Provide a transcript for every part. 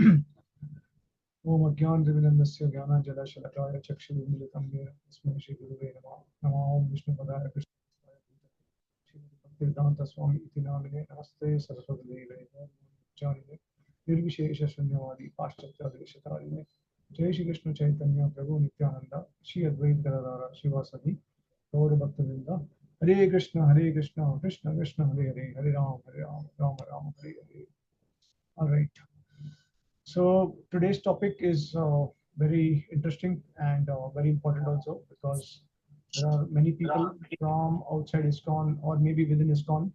ओम अज्ञानतिमिरन्दस्य ज्ञानाञ्जनशलाकया चक्षुरुन्मिलितं येन तस्मै श्रीगुरुवे नमः। नमः ओं विष्णुपदाय कृष्णाय श्रीमद्भक्तिवेदान्तस्वामी इति नामिने नमस्ते सरस्वतीदेवे गौरवाचार्ये निर्विशेषशून्यवादी पाश्चात्यादेशतारिणे जय श्री कृष्ण चैतन्य प्रभु नित्यानंद श्री अद्वैत गदाधर शिवासदि गौर भक्तवृंद हरे Krishna Krishna Krishna Hare Hare Hare Ram Ram Ram Hare Hare. All right. So today's topic is very interesting and very important also, because there are many people from outside ISKCON or maybe within ISKCON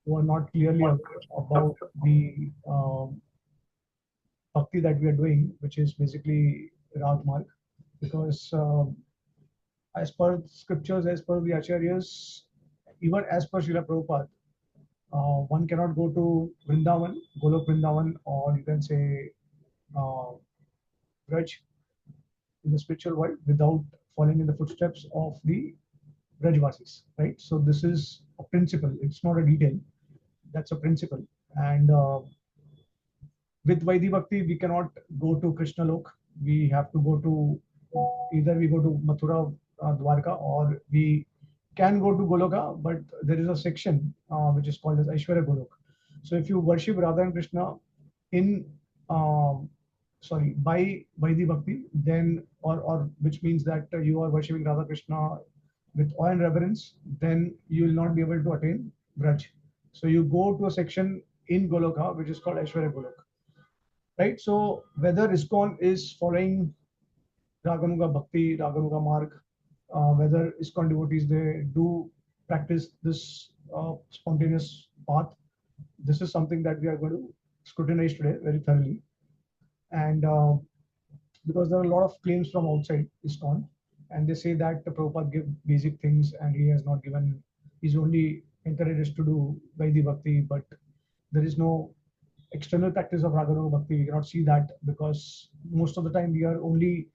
who are not clearly aware about the bhakti that we are doing, which is basically Rag Marg. Because as per scriptures, as per the Acharyas, even as per Srila Prabhupada, one cannot go to Vrindavan, Golok Vrindavan, or you can say Braj in the spiritual world without following in the footsteps of the Brajvasis, right? So this is a principle. It's not a detail. That's a principle. And with Vaidhi Bhakti, we cannot go to Krishna Lok. We have to go to either we go to Mathura, Dwarka, or we can go to Goloka, but there is a section which is called as Aishwarya Golok. So if you worship Radha and Krishna in by Vaidhi Bhakti, then or which means that you are worshipping Radha Krishna with awe and reverence, then you will not be able to attain Braj. So you go to a section in Goloka which is called Aishwarya Golok, right? So whether ISKCON is following Raganuga Bhakti, Raganuga Marg, whether ISKCON devotees they do practice this spontaneous path, this is something that we are going to scrutinize today very thoroughly. And because there are a lot of claims from outside ISKCON, and they say that the Prabhupada give basic things and he has not given, he's only encouraged us to do Vaidhi Bhakti, but there is no external practice of Raganuga Bhakti. We cannot see that because most of the time we are only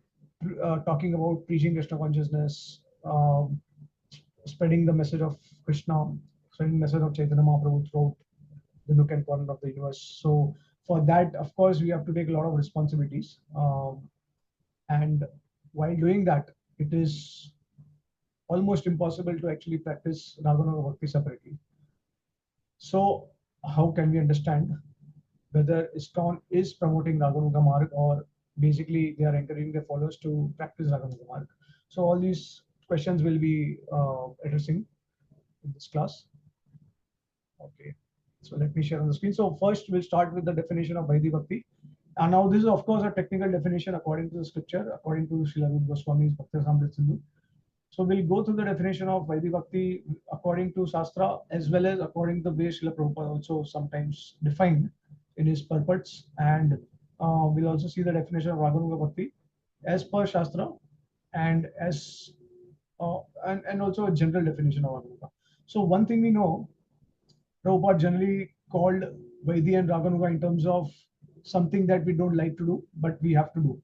talking about preaching Krishna consciousness, spreading the message of Krishna, spreading the message of Chaitanya Mahaprabhu throughout the nook and corner of the universe. So for that, of course, we have to take a lot of responsibilities. And while doing that, it is almost impossible to actually practice Raganuga Bhakti separately. So how can we understand whether ISKCON is promoting Raganuga Marg or basically they are encouraging their followers to practice Raganuga Marg? So all these questions will be addressing in this class. Okay, so let me share on the screen. So first we'll start with the definition of Vaidhi Bhakti. And now this is of course a technical definition according to the scripture, according to Srila Rupa Goswami's Bhakti Samrit Sindhu. So we'll go through the definition of Vaidhi Bhakti according to Shastra as well as according to the way Srila Prabhupada also sometimes defined in his purports. And we'll also see the definition of Raganuga Bhakti as per Shastra and as and also a general definition of Raganuga. So one thing we know, Prabhupada generally called Vaidhi and Raganuga in terms of something that we don't like to do, but we have to do.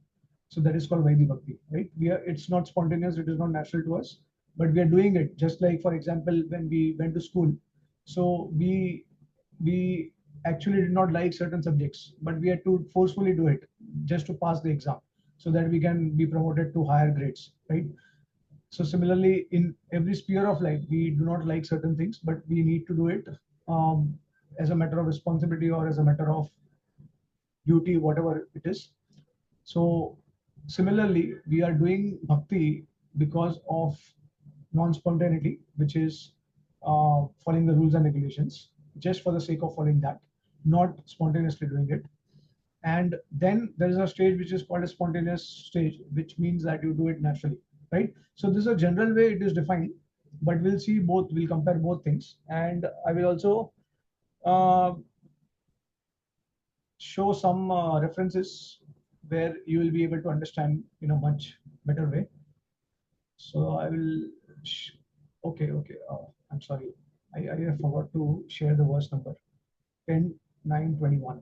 So that is called Vaidhi Bhakti, right? It's not spontaneous, it is not natural to us, but we are doing it. Just like, for example, when we went to school, so we actually did not like certain subjects, but we had to forcefully do it just to pass the exam, so that we can be promoted to higher grades, right? So similarly, in every sphere of life, we do not like certain things, but we need to do it as a matter of responsibility or as a matter of duty, whatever it is. So similarly, we are doing bhakti because of non-spontaneity, which is following the rules and regulations, just for the sake of following that, not spontaneously doing it. And then there is a stage which is called a spontaneous stage, which means that you do it naturally, right? So this is a general way it is defined, but we'll see both, we'll compare both things. And I will also uh, show some references where you will be able to understand in a much better way. So I will, okay, I'm sorry. I forgot to share the verse number, 10:9:21.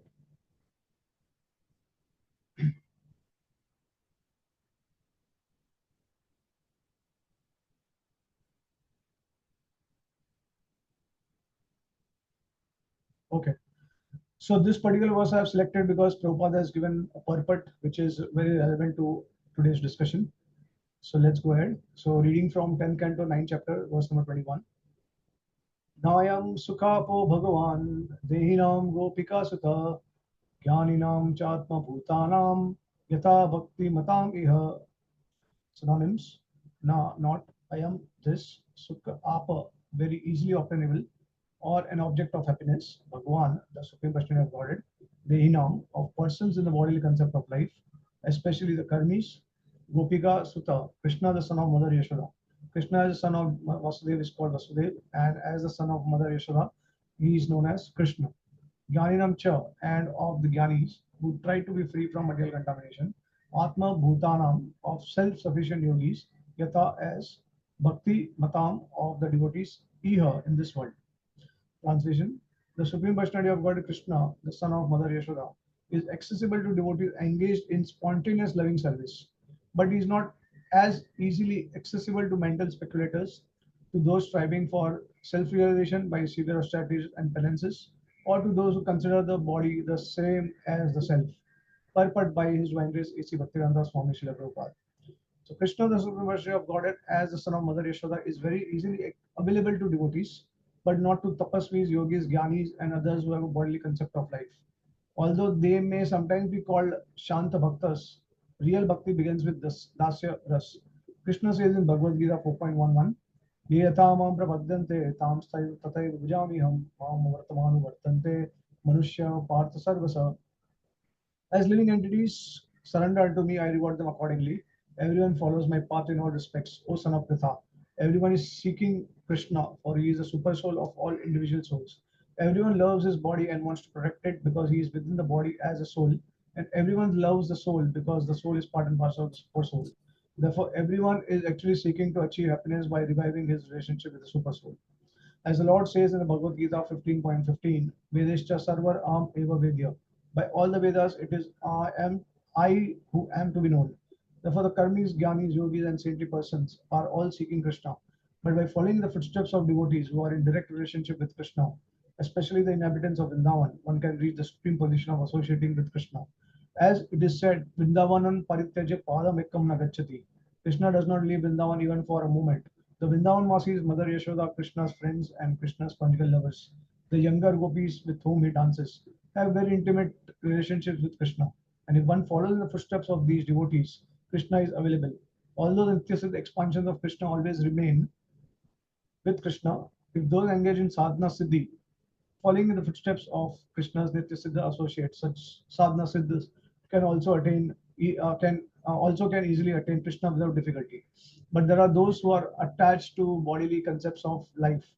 Okay. So this particular verse I have selected because Prabhupada has given a purport which is very relevant to today's discussion. So let's go ahead. So reading from 10th canto, 9th chapter, verse number 21. Nayam sukhapo bhagavan dehinam gopika sutha jnaninam chatma bhutanam yata bhakti matam iha. Synonyms: na, not; ayam, this; sukha, apa, very easily obtainable or an object of happiness; Bhagwan, the supreme personality of Godhead; dehinam, of persons in the bodily concept of life, especially the karmis; Gopika Sutta, Krishna, the son of Mother Yashoda. Krishna, as the son of Vasudeva, is called Vasudeva, and as the son of Mother Yashoda, he is known as Krishna. Jnaninam cha, and of the Jnanis who try to be free from material contamination. Atma Bhutanam, of self-sufficient yogis. Yata, as Bhakti Matam, of the devotees. Iha, in this world. Translation: the Supreme Personality of God Krishna, the son of Mother Yashoda, is accessible to devotees engaged in spontaneous loving service, but he is not as easily accessible to mental speculators, to those striving for self-realization by severe austerities and penances, or to those who consider the body the same as the self. Purport by His Divine Grace A.C. Bhaktivedanta Swami Srila Prabhupada. So Krishna, the Supreme Personality of Godhead, as the son of Mother Yashoda, is very easily available to devotees, but not to tapasvis, yogis, jnanis, and others who have a bodily concept of life. Although they may sometimes be called Shanta Bhaktas, real bhakti begins with this Dasya Ras. Krishna says in Bhagavad Gita 4.11, "Ye yatha mam prapadyante tam tataiva bhujamiham mam vartamanu vartante manushya partha sarvasa." As living entities surrender to me, I reward them accordingly. Everyone follows my path in all respects, O son of Pritha. Everyone is seeking Krishna, for he is the super soul of all individual souls. Everyone loves his body and wants to protect it because he is within the body as a soul. And everyone loves the soul because the soul is part and parcel of the super soul. Therefore, everyone is actually seeking to achieve happiness by reviving his relationship with the super soul. As the Lord says in the Bhagavad Gita 15.15, Vedescha Sarvar Am Eva Vedya. By all the Vedas, it is I who am to be known. Therefore, the karmis, jnanis, yogis, and saintly persons are all seeking Krishna. But by following the footsteps of devotees who are in direct relationship with Krishna, especially the inhabitants of Vrindavan, one can reach the supreme position of associating with Krishna. As it is said, Vrindavanam parityaja padam ekam nagachati. Krishna does not leave Vrindavan even for a moment. The Vrindavan Masis, Mother Yashoda, Krishna's friends, and Krishna's conjugal lovers, the younger gopis with whom he dances, have very intimate relationships with Krishna. And if one follows the footsteps of these devotees, Krishna is available. Although the Nityasiddha expansions of Krishna always remain with Krishna, if those engage in sadhana siddhi, following in the footsteps of Krishna's Nitya Siddha associates, such sadhana siddhas can also attain can easily attain Krishna without difficulty. But there are those who are attached to bodily concepts of life.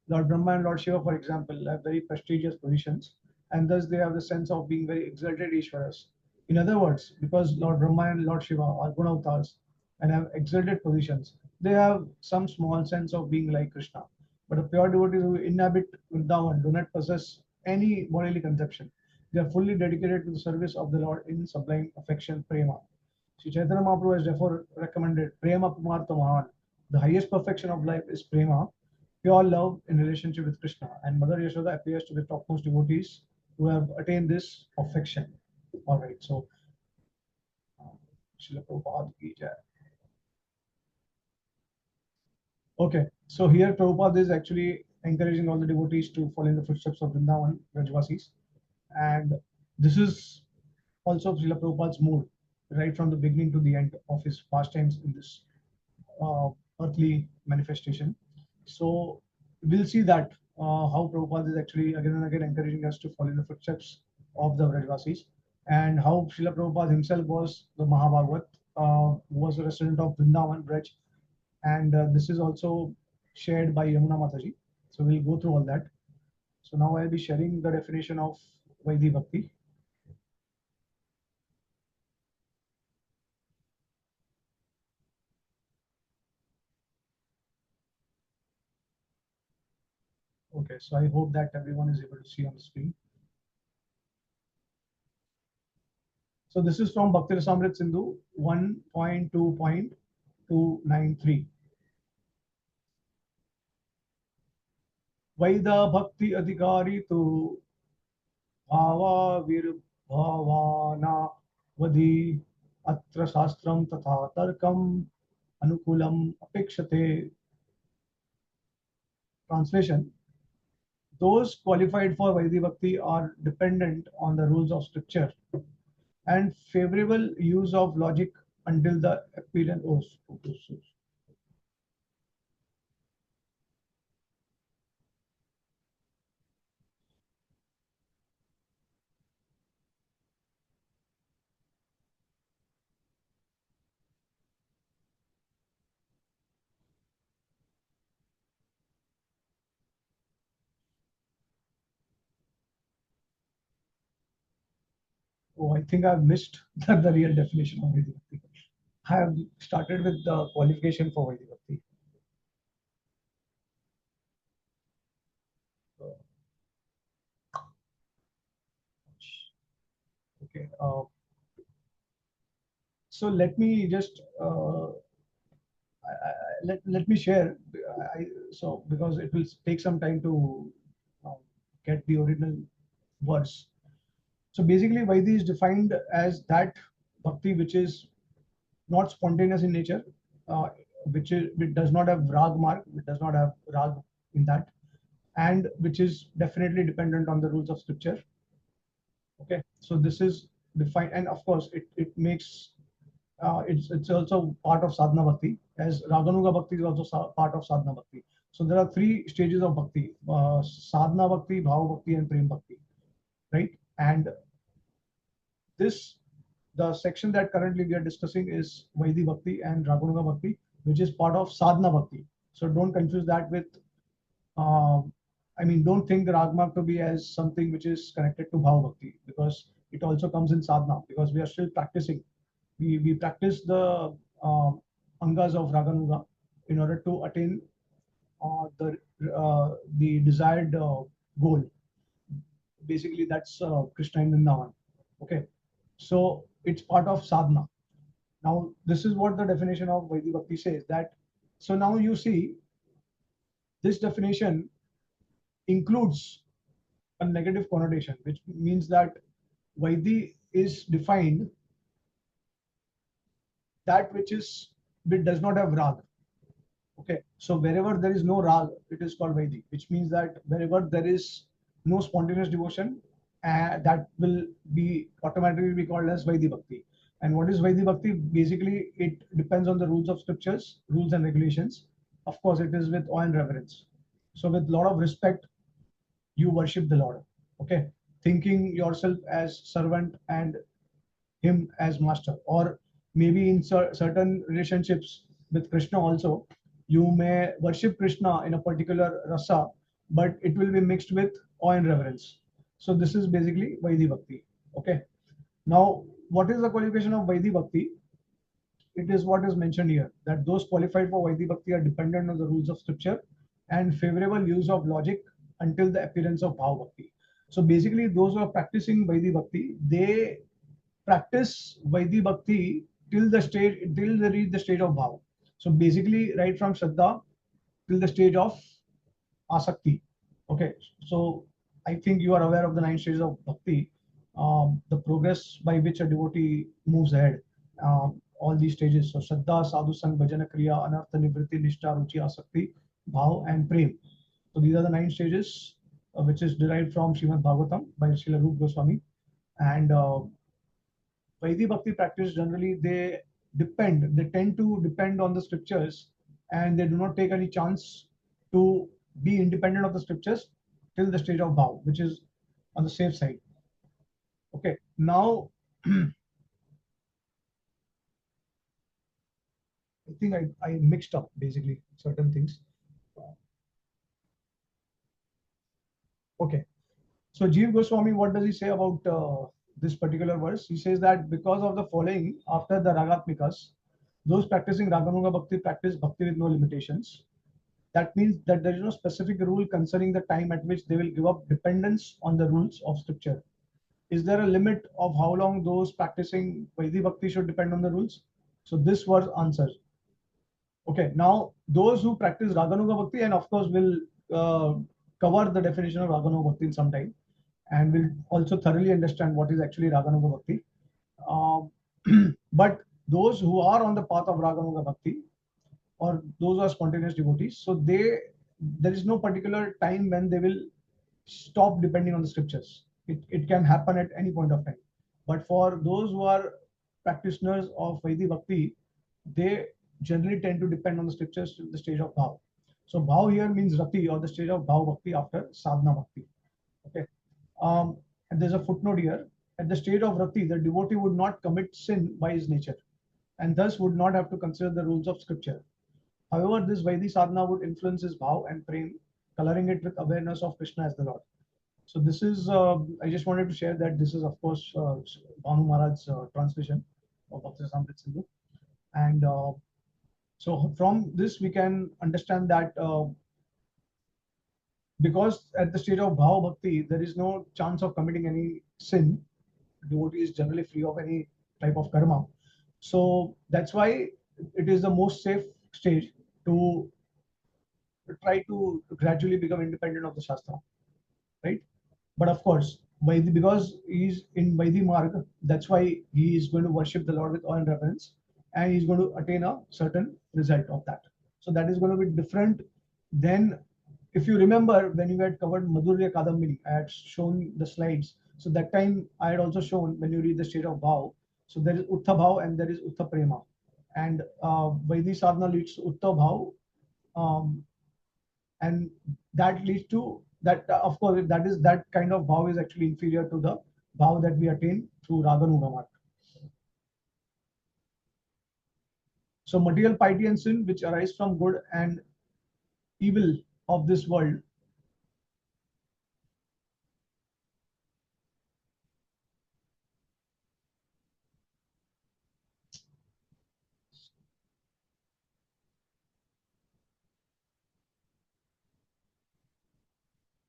Lord Brahma and Lord Shiva, for example, have very prestigious positions, and thus they have the sense of being very exalted Ishwaras. In other words, because Lord Brahma and Lord Shiva are Gunavatars and have exalted positions, they have some small sense of being like Krishna. But the pure devotees who inhabit Vrindavan do not possess any bodily conception. They are fully dedicated to the service of the Lord in sublime affection, prema. Sri Chaitanya Mahaprabhu has therefore recommended prema pumartha mahan. The highest perfection of life is prema, pure love in relationship with Krishna. And Mother Yashoda appears to be the topmost devotees who have attained this perfection. All right, so Srila Prabhupada ki jai. Okay, so here Prabhupada is actually encouraging all the devotees to follow in the footsteps of Vrindavan, Rajvasis. And this is also Srila Prabhupada's mood, right from the beginning to the end of his pastimes in this uh, earthly manifestation. So we'll see that how Prabhupada is actually again and again encouraging us to follow in the footsteps of the Vrajvasis, and how Srila Prabhupada himself was the Mahabhagavat, was a resident of Vrindavan, Braj, and this is also shared by Yamuna Mataji. So we'll go through all that. So now I'll be sharing the definition of Vaidhi Bhakti. Okay, so I hope that everyone is able to see on the screen. So this is from Bhakti Rasamrit Sindhu 1.2.293. Vaida Bhakti Adhikari to Bhava virbhavana vadhi atra shastram tatha tarkam anukulam apekshate. Translation: those qualified for Vaidhi Bhakti are dependent on the rules of scripture and favorable use of logic until the appearance. Oh, I think I've missed the real definition of Vaidhi Bhakti. I have started with the qualification for Vaidhi Bhakti. Okay. So let me just let me share. So because it will take some time to uh, get the original words. So basically, Vaidhi is defined as that bhakti which is not spontaneous in nature, uh, which does not have rag mark, it does not have rag in that, and which is definitely dependent on the rules of scripture. Okay, so this is defined, and of course, it makes it's also part of sadhana bhakti, as Raganuga bhakti is also part of sadhana bhakti. So there are three stages of bhakti: sadhana bhakti, bhava bhakti, and prem bhakti, right? And this the section that currently we are discussing is Vaidhi Bhakti and Raganuga Bhakti, which is part of Sadhana Bhakti. So don't confuse that with, don't think the Ragmark to be as something which is connected to Bhava Bhakti, because it also comes in Sadhana, because we are still practicing. We practice the angas of Raganuga in order to attain the desired goal. Basically, that's Krishna in Vrindavan. Okay, so it's part of sadhana. Now, this is what the definition of Vaidhi Bhakti says, that so now you see this definition includes a negative connotation, which means that Vaidhi is defined that which does not have rag. Okay, so wherever there is no rag, it is called Vaidhi, which means that wherever there is no spontaneous devotion, that will be automatically be called as Vaidhi Bhakti. And what is Vaidhi Bhakti? Basically, it depends on the rules of scriptures, rules and regulations. Of course, it is with awe and reverence. So, with a lot of respect, you worship the Lord. Okay, thinking yourself as servant and him as master, or maybe in certain relationships with Krishna also, you may worship Krishna in a particular rasa, but it will be mixed with awe and reverence. So this is basically Vaidhi Bhakti. Okay. Now, what is the qualification of Vaidhi Bhakti? It is what is mentioned here, that those qualified for Vaidhi Bhakti are dependent on the rules of scripture and favorable use of logic until the appearance of Bhav Bhakti. So basically, those who are practicing Vaidhi Bhakti, they practice Vaidhi Bhakti till they reach the stage of Bhav. So basically, right from Shraddha till the stage of Asakti. Okay, so I think you are aware of the 9 stages of Bhakti, the progress by which a devotee moves ahead. All these stages. So Shraddha, Sadhu Sang, Bhajana Kriya, Anartha Nivritti, Nishtha, Ruchi, Asakti, Bhav, and Prem. So these are the 9 stages, which is derived from Srimad Bhagavatam by Srila Rupa Goswami. And Vaidhi Bhakti practice generally they tend to depend on the scriptures, and they do not take any chance to be independent of the scriptures till the stage of Bhav, which is on the safe side. Okay, now I think I mixed up basically certain things. Okay, so Jeev Goswami, what does he say about this particular verse? He says that because of the following, after the Ragatmikas, those practicing Raganuga Bhakti practice Bhakti with no limitations. That means that there is no specific rule concerning the time at which they will give up dependence on the rules of scripture. Is there a limit of how long those practicing Vaidhi Bhakti should depend on the rules? So this verse answers. Okay, now those who practice Raganuga Bhakti, and of course will uh, cover the definition of Raganuga Bhakti in some time. and we'll also thoroughly understand what is actually Raganuga Bhakti. Um, but those who are on the path of Raganuga Bhakti, or those who are spontaneous devotees, so there is no particular time when they will stop depending on the scriptures. It can happen at any point of time. But for those who are practitioners of Vaidhi Bhakti, they generally tend to depend on the scriptures to the stage of Bhav. So Bhav here means Rati, or the stage of Bhav Bhakti after Sadhana Bhakti. Okay. And there's a footnote here. At the stage of Rati, the devotee would not commit sin by his nature, and thus would not have to consider the rules of scripture. However, this Vaidhi sadhana would influence his bhav and prem, coloring it with awareness of Krishna as the Lord. So this is, I just wanted to share that this is, of course, Bhanu Maharaj's translation of Bhakti Samrit Sindhu. And so from this, we can understand that because at the stage of Bhava Bhakti, there is no chance of committing any sin. Devotee is generally free of any type of karma. So that's why it is the most safe stage to try to gradually become independent of the Shastra, right? But of course, because he's in Vaidhi Marg, that's why he is going to worship the Lord with awe and reverence, and he's going to attain a certain result of that. So that is going to be different than, if you remember, when you had covered Madhurya Kadambini, I had shown the slides. So that time I had also shown, when you read the state of Bhav, so there is Uttha Bhav and there is Uttha Prema. And Vaidhi Sadhana leads to Uttha Bhav, and that leads to that, of course, that kind of bhav is actually inferior to the bhav that we attain through Raganuga mark. So material piety and sin which arise from good and evil of this world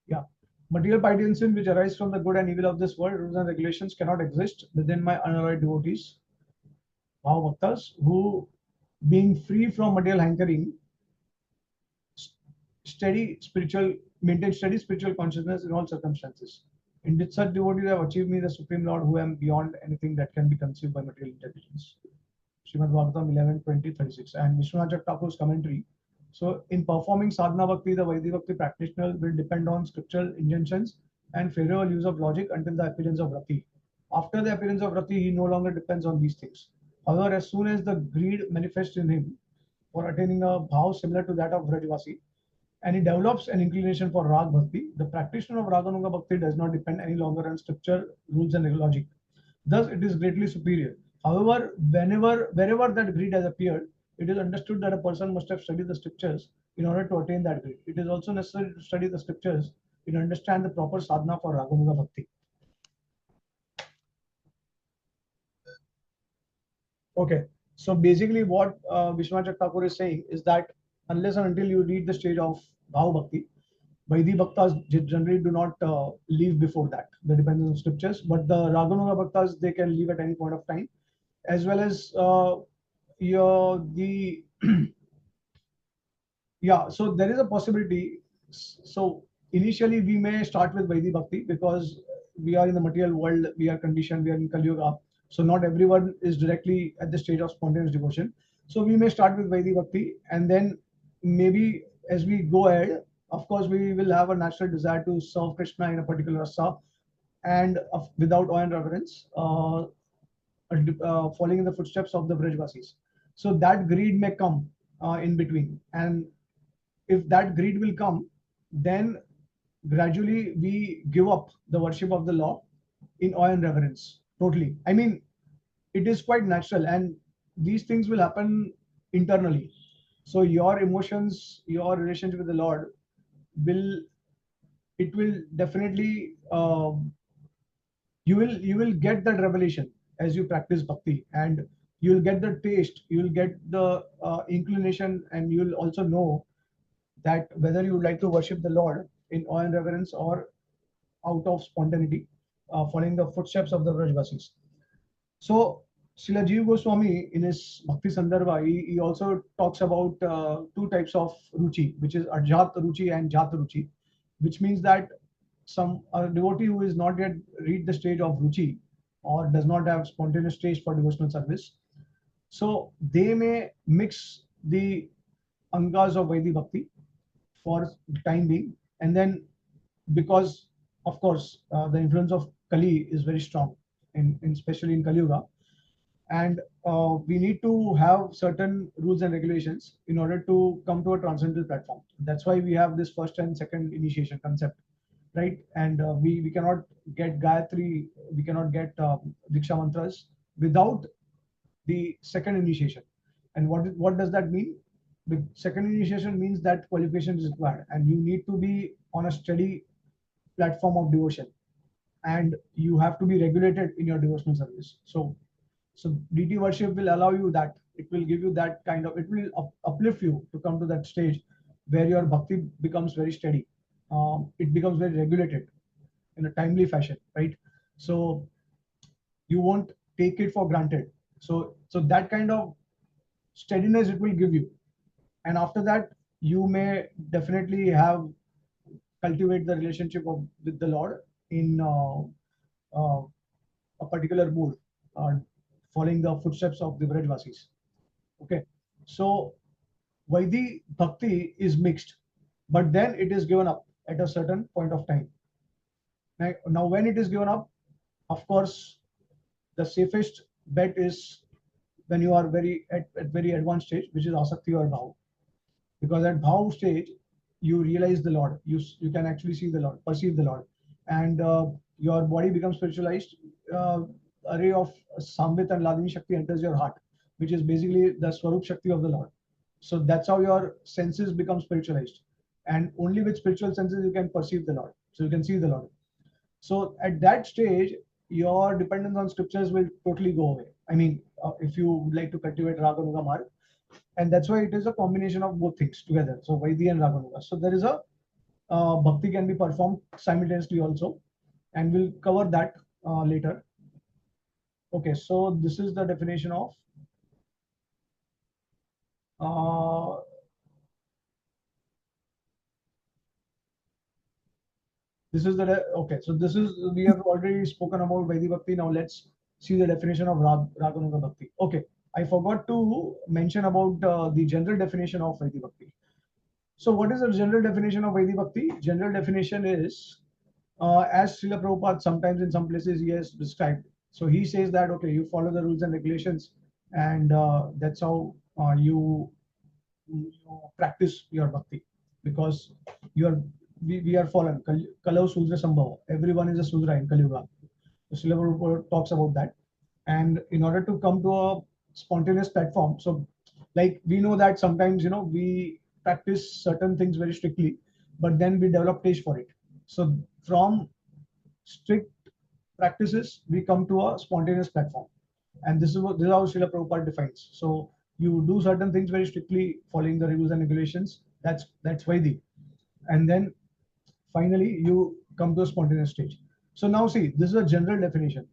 yeah material piety and sin which arise from the good and evil of this world, rules and regulations cannot exist within my unalloyed devotees, bhav bhaktas, who, being free from material hankering, maintain steady spiritual consciousness in all circumstances. Indeed, such devotees have achieved me, the Supreme Lord, who am beyond anything that can be conceived by material intelligence. Srimad Bhagavatam 11:20-36. And Vishwanath Thakur's commentary. So, in performing sadhana bhakti, the Vaidhi Bhakti practitioner will depend on scriptural injunctions and favorable use of logic until the appearance of Rati. After the appearance of Rati, he no longer depends on these things. However, as soon as the greed manifests in him for attaining a bhav similar to that of Vrajvasi, and he develops an inclination for Rag Bhakti, the practitioner of Raganuga Bhakti does not depend any longer on scripture, rules, and logic. Thus, it is greatly superior. However, wherever that greed has appeared, it is understood that a person must have studied the scriptures in order to attain that greed. It is also necessary to study the scriptures in order to understand the proper sadhana for Raganuga Bhakti. Okay, so basically what Vishwanath Thakur is saying is that unless and until you reach the stage of Bhav Bhakti, Vaidhi Bhaktas generally do not leave before that. They depend on scriptures, but the Raganuga Bhaktas, they can leave at any point of time, as well as the yeah. So there is a possibility. So initially we may start with Vaidhi Bhakti because we are in the material world, we are conditioned, we are in Kali Yuga. So not everyone is directly at the stage of spontaneous devotion. So we may start with Vaidhi Bhakti, and then maybe as we go ahead, of course, we will have a natural desire to serve Krishna in a particular rasa, and without awe and reverence, following in the footsteps of the Brajvasis. So that greed may come in between, and if that greed will come, then gradually we give up the worship of the law in awe and reverence totally. I mean, it is quite natural, and these things will happen internally. So your emotions, your relationship with the Lord will, it will definitely you will get that revelation as you practice bhakti, and you'll get the taste, you'll get the inclination, and you'll also know that whether you would like to worship the Lord in awe and reverence or out of spontaneity, following the footsteps of the Vrajvasis. So Srila Jiva Goswami in his Bhakti Sandarbha, he also talks about two types of ruchi, which is Ajat Ruchi and Jat Ruchi, which means that some a devotee who is not yet reached the stage of ruchi or does not have spontaneous stage for devotional service, so they may mix the angas of Vaidhi Bhakti for the time being, and then because of course the influence of Kali is very strong in especially in Kali Yuga, and we need to have certain rules and regulations in order to come to a transcendental platform. That's why we have this first and second initiation concept, right? And we cannot get Gayatri, we cannot get Diksha mantras without the second initiation. And what does that mean? The second initiation means that qualification is required, and you need to be on a steady platform of devotion, and you have to be regulated in your devotional service. So DT worship will allow you that. It will give you that kind of, it will uplift you to come to that stage where your bhakti becomes very steady. It becomes very regulated in a timely fashion, right? So you won't take it for granted. So that kind of steadiness it will give you. And after that, you may definitely have cultivate the relationship with the Lord in a particular mood, uh, following the footsteps of the Vrajvasis. Okay, so Vaidhi Bhakti is mixed, but then it is given up at a certain point of time. Now when it is given up, of course, the safest bet is when you are at very advanced stage, which is Asakti or Bhav. Because at Bhav stage, you realize the Lord. You can actually see the Lord, perceive the Lord, and your body becomes spiritualized. Array of Samvit and Ladini Shakti enters your heart, which is basically the Swarup Shakti of the Lord. So that's how your senses become spiritualized, and only with spiritual senses you can perceive the Lord. So you can see the Lord. So at that stage, your dependence on scriptures will totally go away. I mean, if you would like to cultivate Raganuga Marg, and that's why it is a combination of both things together. So Vaidhi and Raganuga. So there is a bhakti can be performed simultaneously also, and we'll cover that later. Okay, so this is the definition of uh, this is the okay. So this is, we have already spoken about Vaidhi Bhakti. Now let's see the definition of Raganuga Bhakti. Okay, I forgot to mention about the general definition of Vaidhi Bhakti. So what is the general definition of Vaidhi Bhakti? General definition is, as Srila Prabhupada sometimes in some places he has described. So he says that, okay, you follow the rules and regulations, and that's how you practice your bhakti, because you are we are fallen. Kalau Sudra Sambhava. Everyone is a Sudra in Kali Yuga. So Srila Prabhupada talks about that. And in order to come to a spontaneous platform, so like we know that sometimes we practice certain things very strictly, but then we develop taste for it. So from strict practices, we come to a spontaneous platform. And this is how Srila Prabhupada defines. So you do certain things very strictly following the rules and regulations. That's Vaidhi. And then finally you come to a spontaneous stage. So now see, this is a general definition.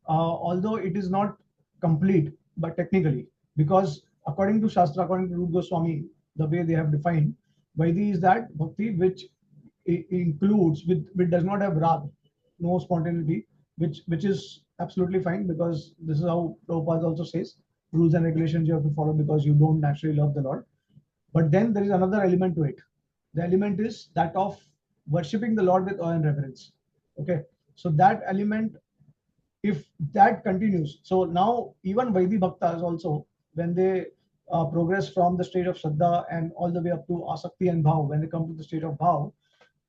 Although it is not complete, but technically, because according to Shastra, according to Rupa Goswami, the way they have defined, Vaidhi is that bhakti which includes, which does not have rag, no spontaneity, which is absolutely fine, because this is how Prabhupada also says, rules and regulations you have to follow because you don't naturally love the Lord. But then there is another element to it. The element is that of worshipping the Lord with awe and reverence. Okay, so that element, if that continues, so now even Vaidhi Bhaktas also, when they progress from the state of Shraddha and all the way up to Asakti and Bhav, when they come to the state of Bhav,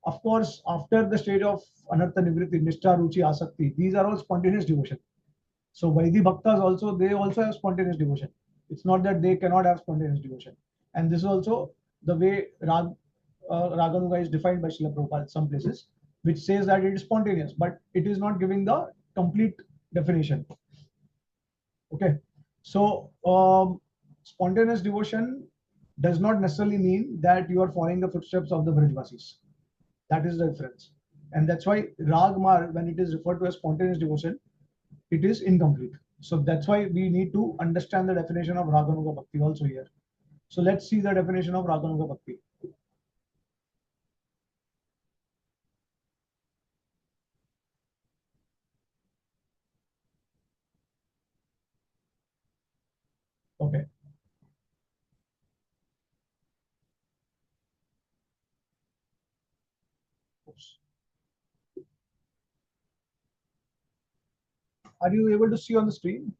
of course, after the stage of Anartha Nivritti, Nishtha, Ruchi, Asakti, these are all spontaneous devotion. So Vaidhi Bhaktas also, they also have spontaneous devotion. It's not that they cannot have spontaneous devotion. And this is also the way Raganuga is defined by Srila Prabhupada in some places, which says that it is spontaneous, but it is not giving the complete definition. Okay. So spontaneous devotion does not necessarily mean that you are following the footsteps of the Vrajvasis. That is the difference. And that's why Rag Mar, when it is referred to as spontaneous devotion, it is incomplete. So that's why we need to understand the definition of Raganuga Bhakti also here. So let's see the definition of Raganuga Bhakti. Okay. Are you able to see on the screen?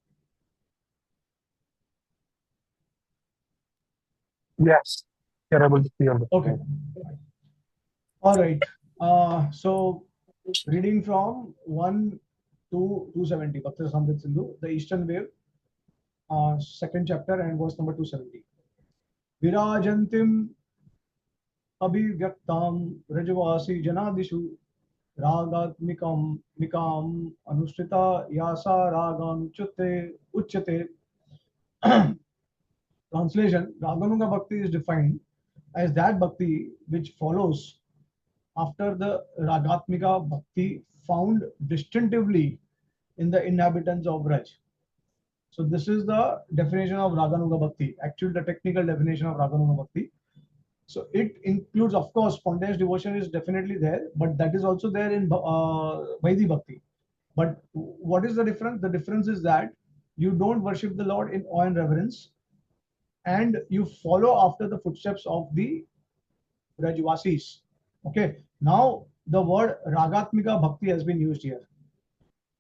Yes, you're able to see on the Okay. screen. All right. So reading from 1 to 270, Bhakti Rasamrita Sindhu, the Eastern Wave, second chapter and verse number 270. Virajantim अभिव्यक्तां रजवासी जनादिषु रागात्मिकं मिकाम् अनुष्ठिता यासा रागानुच्यते उच्यते. Translation: Raganuga Bhakti is defined as that bhakti which follows after the Ragatmika Bhakti found distinctively in the inhabitants of Raj. So this is the definition of Raganuga Bhakti. Actually, the technical definition of Raganuga Bhakti. So it includes, of course, spontaneous devotion is definitely there, but that is also there in Vaidhi Bhakti. But what is the difference? The difference is that you don't worship the Lord in awe and reverence, and you follow after the footsteps of the Brajvasis. Okay. Now the word Ragatmika Bhakti has been used here.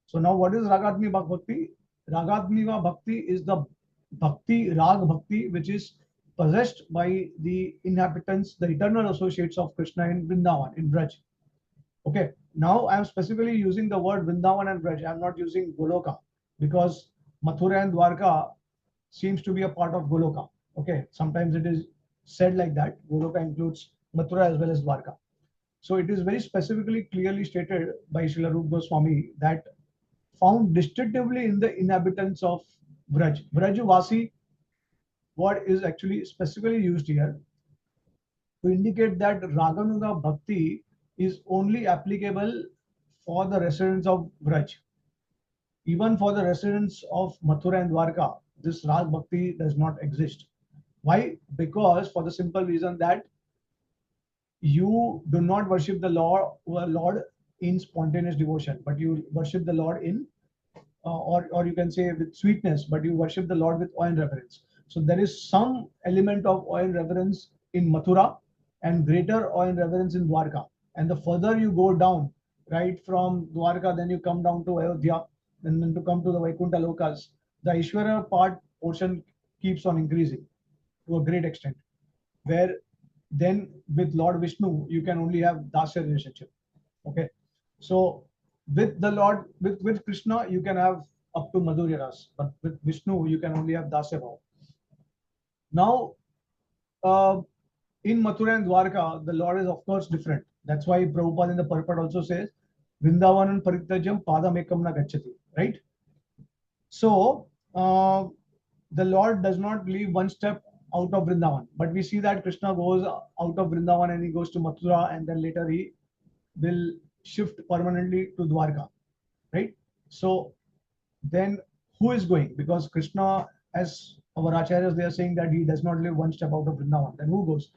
So now what is Ragatmika Bhakti? Ragatmika Bhakti is the Bhakti, Rag Bhakti, which is possessed by the inhabitants, the eternal associates of Krishna in Vrindavan, in Braj. Okay. Now I am specifically using the word Vrindavan and Braj. I am not using Goloka because Mathura and Dwarka seems to be a part of Goloka. Okay. Sometimes it is said like that. Goloka includes Mathura as well as Dwarka. So it is very specifically clearly stated by Srila Rupa Goswami that found distinctively in the inhabitants of Vraj. Vrajvasi word is actually specifically used here to indicate that Raganuga Bhakti is only applicable for the residents of Vraj. Even for the residents of Mathura and Dwarka, this Rag Bhakti does not exist. Why? Because for the simple reason that you do not worship the Lord in spontaneous devotion, but you worship the Lord in or you can say with sweetness, but you worship the Lord with awe and reverence. So there is some element of awe and reverence in Mathura and greater awe and reverence in Dwarka. And the further you go down, right from Dwarka, then you come down to Ayodhya, and then to come to the Vaikuntha Lokas, the Ishvara part portion keeps on increasing to a great extent, where then with Lord Vishnu, you can only have Dasya relationship. Okay. So with the Lord, with Krishna, you can have up to Madhurya Ras, but with Vishnu, you can only have Dasya Bhav. Now, uh, in Mathura and Dwarka, the Lord is of course different. That's why Prabhupada in the Purport also says, Vrindavanam Parityajam Padamekam na gacchati, right? So, the Lord does not leave one step out of Vrindavan, but we see that Krishna goes out of Vrindavan and he goes to Mathura, and then later he will shift permanently to Dwarka, right? So then who is going? Because Krishna, as our acharyas, they are saying that he does not live one step out of Vrindavan. Then who goes?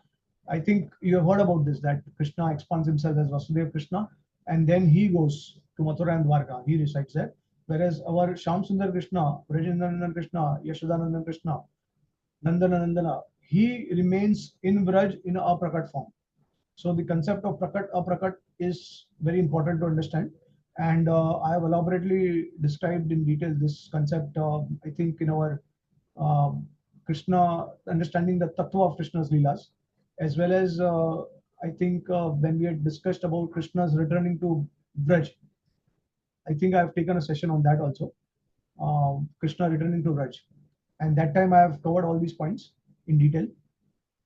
I think you have heard about this, that Krishna expands himself as Vasudeva Krishna, and then he goes to Mathura and Dwarka. He resides there. Whereas our Sham Sundar Krishna, Brajendrananan Krishna, Yashodanandan Krishna, Nandana Nandana, he remains in Vraj in a prakat form. So the concept of prakat, aprakat is very important to understand. And I have elaborately described in detail this concept, I think, in our Krishna, understanding the tattva of Krishna's Leelas, as well as I think when we had discussed about Krishna's returning to Braj, I think I have taken a session on that also. Krishna returning to Braj. And that time I have covered all these points in detail.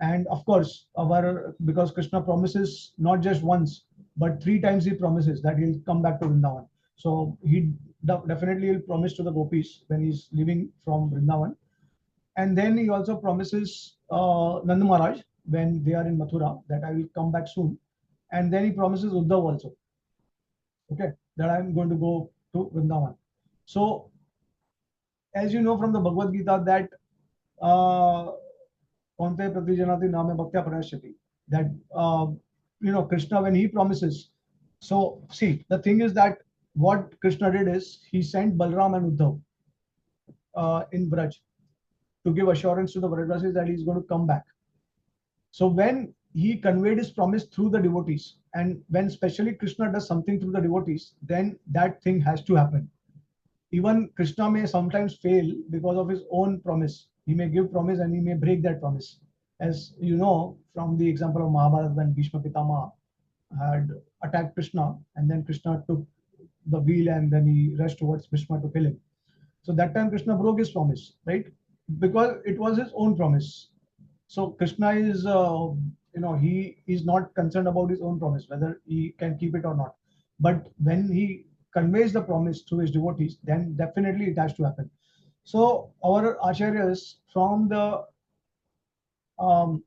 And of course, our because Krishna promises not just once, but three times he promises that he'll come back to Vrindavan. So he definitely will promise to the gopis when he's leaving from Vrindavan. And then he also promises Nanda Maharaj when they are in Mathura that I will come back soon. And then he promises Uddhav also, okay, that I'm going to go to Vrindavan. So as you know from the Bhagavad Gita that Kaunteya Pratijanati Name Bhaktya Pranashyati, that Krishna when he promises. So see, the thing is that what Krishna did is he sent Balram and Uddhav in Braj. to give assurance to the Vrajavasis that he's going to come back. So when he conveyed his promise through the devotees, and when specially Krishna does something through the devotees, then that thing has to happen. Even Krishna may sometimes fail because of his own promise. He may give promise and he may break that promise. As you know from the example of Mahabharata, when Bhishma Pitama had attacked Krishna, and then Krishna took the wheel and then he rushed towards Bhishma to kill him. So that time Krishna broke his promise, right? Because it was his own promise. So Krishna is, he is not concerned about his own promise, whether he can keep it or not. But when he conveys the promise to his devotees, then definitely it has to happen. So our acharyas from the um,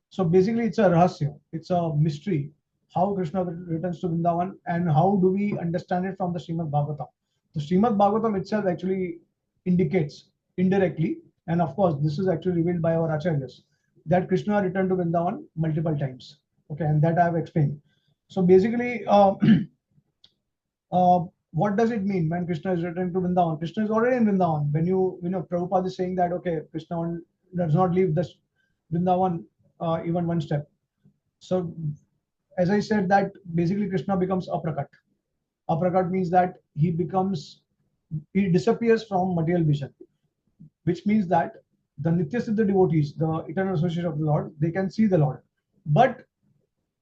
so basically it's a rahasya, it's a mystery, how Krishna returns to Vrindavan and how do we understand it from the Srimad Bhagavatam. The Srimad Bhagavatam itself actually indicates indirectly, and of course this is actually revealed by our acharyas, that Krishna returned to Vrindavan multiple times. Okay, and that I have explained. So basically, what does it mean when Krishna is returning to Vrindavan? Krishna is already in Vrindavan. When Prabhupada is saying that, okay, Krishna does not leave this Vrindavan even one step. So, as I said, that basically Krishna becomes aprakat. Aprakat means that he disappears from material vision, which means that the Nitya Siddha devotees, the eternal associate of the Lord, they can see the Lord. But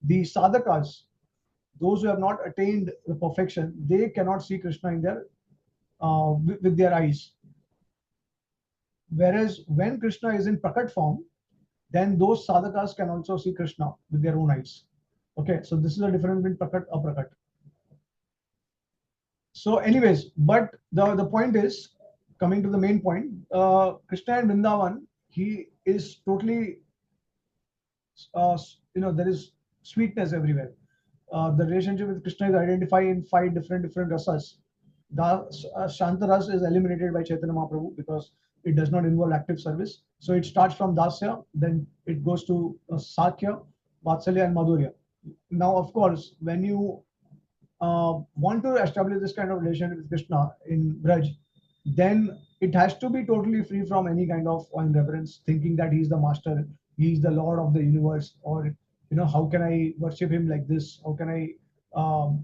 the sadhakas, those who have not attained the perfection, they cannot see Krishna in their with their eyes. Whereas when Krishna is in prakat form, then those sadhakas can also see Krishna with their own eyes. Okay, so this is a difference between prakat and aprakat. So, anyways, but the point is, coming to the main point, Krishna in Vrindavan, he is totally, there is sweetness everywhere. The relationship with Krishna is identified in five different rasas. The Shanta ras is eliminated by Chaitanya Mahaprabhu because it does not involve active service. So it starts from Dasya, then it goes to Sakya, Vatsalya, and Madhurya. Now, of course, when you want to establish this kind of relationship with Krishna in Braj, then it has to be totally free from any kind of reverence, thinking that he's the master, he's the lord of the universe, or how can I worship him like this? How can I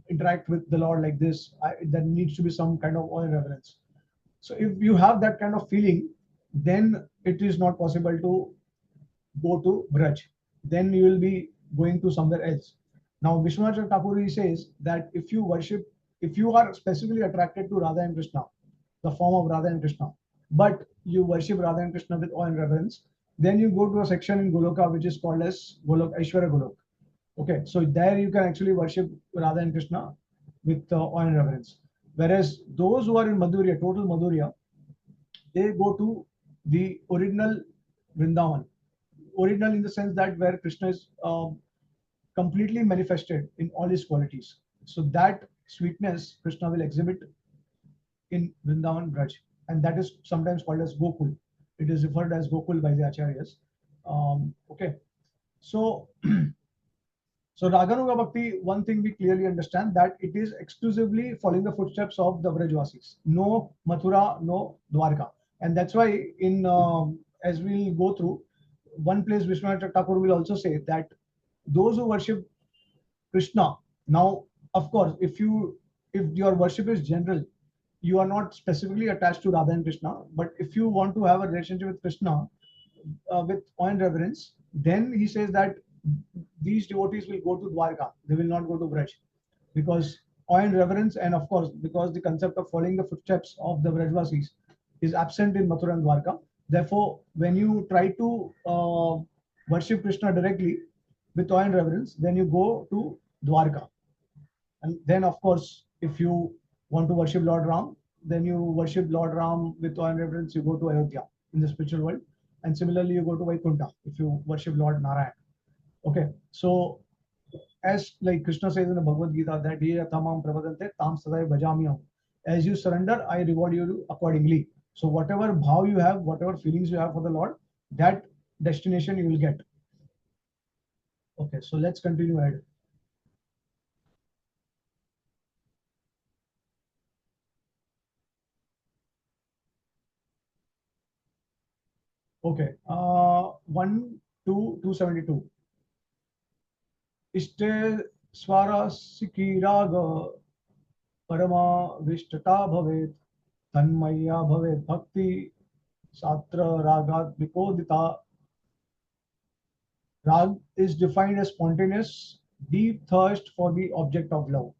interact with the Lord like this? There needs to be some kind of reverence. So if you have that kind of feeling, then it is not possible to go to Braj. Then you will be going to somewhere else. Now, Vishwanath Thakur says that if you are specifically attracted to Radha and Krishna, the form of Radha and Krishna, but you worship Radha and Krishna with awe and reverence, then you go to a section in Goloka which is called as Golok, Aishwarya Golok. Okay, so there you can actually worship Radha and Krishna with awe and reverence. Whereas those who are in Madhurya, total Madhurya, they go to the original Vrindavan. Original in the sense that where Krishna is completely manifested in all his qualities. So that sweetness Krishna will exhibit in Vrindavan Braj, and that is sometimes called as Gokul. It is referred as Gokul by the acharyas. Okay, so so Raganuga Bhakti, one thing we clearly understand that it is exclusively following the footsteps of the Vrajvasis. No Mathura, no Dwarka, and that's why in as we'll go through one place, Vishwanath Thakur will also say that those who worship Krishna. Now, of course, if your worship is general, you are not specifically attached to Radha and Krishna. But if you want to have a relationship with Krishna with awe and reverence, then he says that these devotees will go to Dwarka. They will not go to Braj, because awe and reverence, and of course, because the concept of following the footsteps of the Brajvasis is absent in Mathura and Dwarka. Therefore, when you try to worship Krishna directly with awe and reverence, then you go to Dwarka. And then, of course, if you want to worship Lord Ram, then you worship Lord Ram with awe and reverence, you go to Ayodhya in the spiritual world. And similarly, you go to Vaikuntha if you worship Lord Narayan. Okay, so as like Krishna says in the Bhagavad Gita, that ye tamam pravadante tam sadai bhajamyam. As you surrender, I reward you accordingly. So whatever bhav you have, whatever feelings you have for the Lord, that destination you will get. Okay, so let's continue ahead. Okay. 272. Iste swara sikiraga parama vishtata bhavet tanmaya bhavet bhakti satra ragat vikodita. Rag is defined as spontaneous, deep thirst for the object of love.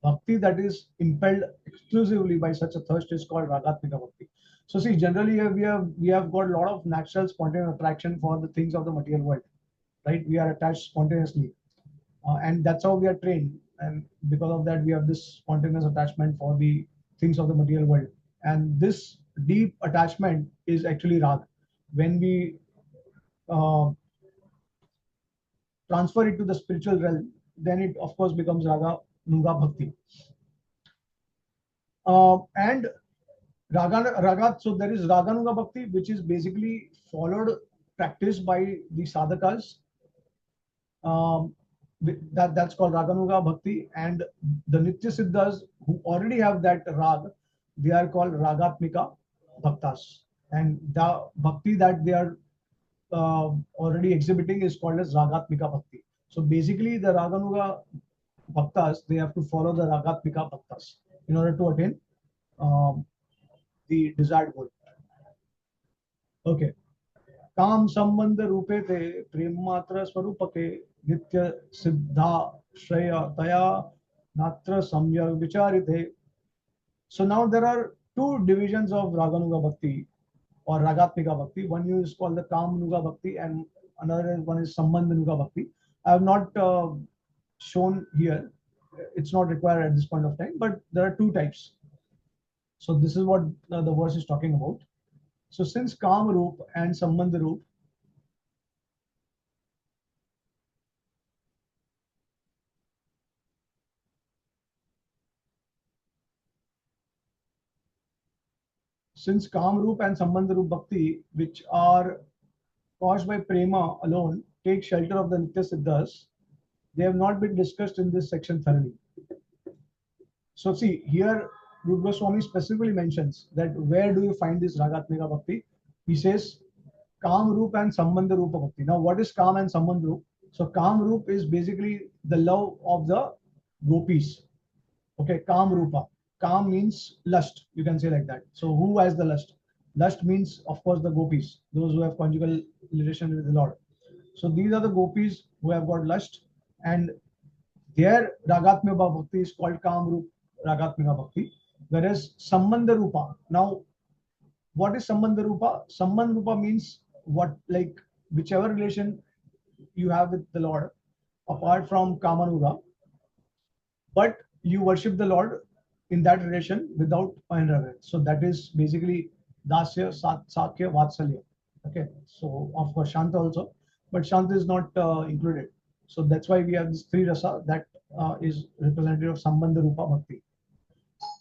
Bhakti that is impelled exclusively by such a thirst is called ragatmika bhakti. So see, generally we have got a lot of natural spontaneous attraction for the things of the material world, right? We are attached spontaneously, and that's how we are trained. And because of that, we have this spontaneous attachment for the things of the material world. And this deep attachment is actually rag. When we uh, transfer it to the spiritual realm, then it of course becomes raga nuga bhakti. And raga, so there is Raganuga Bhakti, which is basically followed, practiced by the sadhakas. Um, that's called Raganuga Bhakti, and the Nitya Siddhas who already have that rag, they are called Ragatmika Bhaktas, and the bhakti that they are already exhibiting is called as Ragatmika Bhakti. So basically, the Raganuga Bhaktas, they have to follow the Ragatmika Bhaktas in order to attain um, the desired goal. Okay. काम संबंध रूपे ते प्रेम मात्र स्वरूप के नित्य सिद्धा श्रेय तया नात्र सम्यक विचारिते. So now there are two divisions of Raganuga Bhakti or Ragatmika Bhakti. One is called the Kamnuga Bhakti and another one is Sambandhanuga Bhakti. I have not shown here. It's not required at this point of time, but there are two types. So this is what the verse is talking about. So since Kam Roop and Sambandha Roop, since Kamrup and Sambandharup Bhakti, which are caused by Prema alone, take shelter of the Nitya Siddhas, they have not been discussed in this section thoroughly. So see, here Rupa Goswami specifically mentions that where do you find this Ragatmika Bhakti? He says Kamrup and Sambandharupa Bhakti. Now what is Kam and Sambandharup? So Kamrup is basically the love of the gopis. Okay, Kam Rupa. Kam means lust, you can say like that. So who has the lust? Lust means, of course, the gopis, those who have conjugal relation with the Lord. So these are the gopis who have got lust, and their Ragatmika Bhakti is called Kam Rup Ragatmika Bhakti. Whereas Sambandha Rupa. Now, what is Sambandha Rupa? Sambandha Rupa means what, like whichever relation you have with the Lord, apart from Kamanuga, but you worship the Lord in that relation without reverence. So that is basically Dasya, Sakya, Vatsalya. Okay, so of course Shanta also, but Shanta is not included. So that's why we have this three rasa that is representative of Sambandha Rupa Bhakti.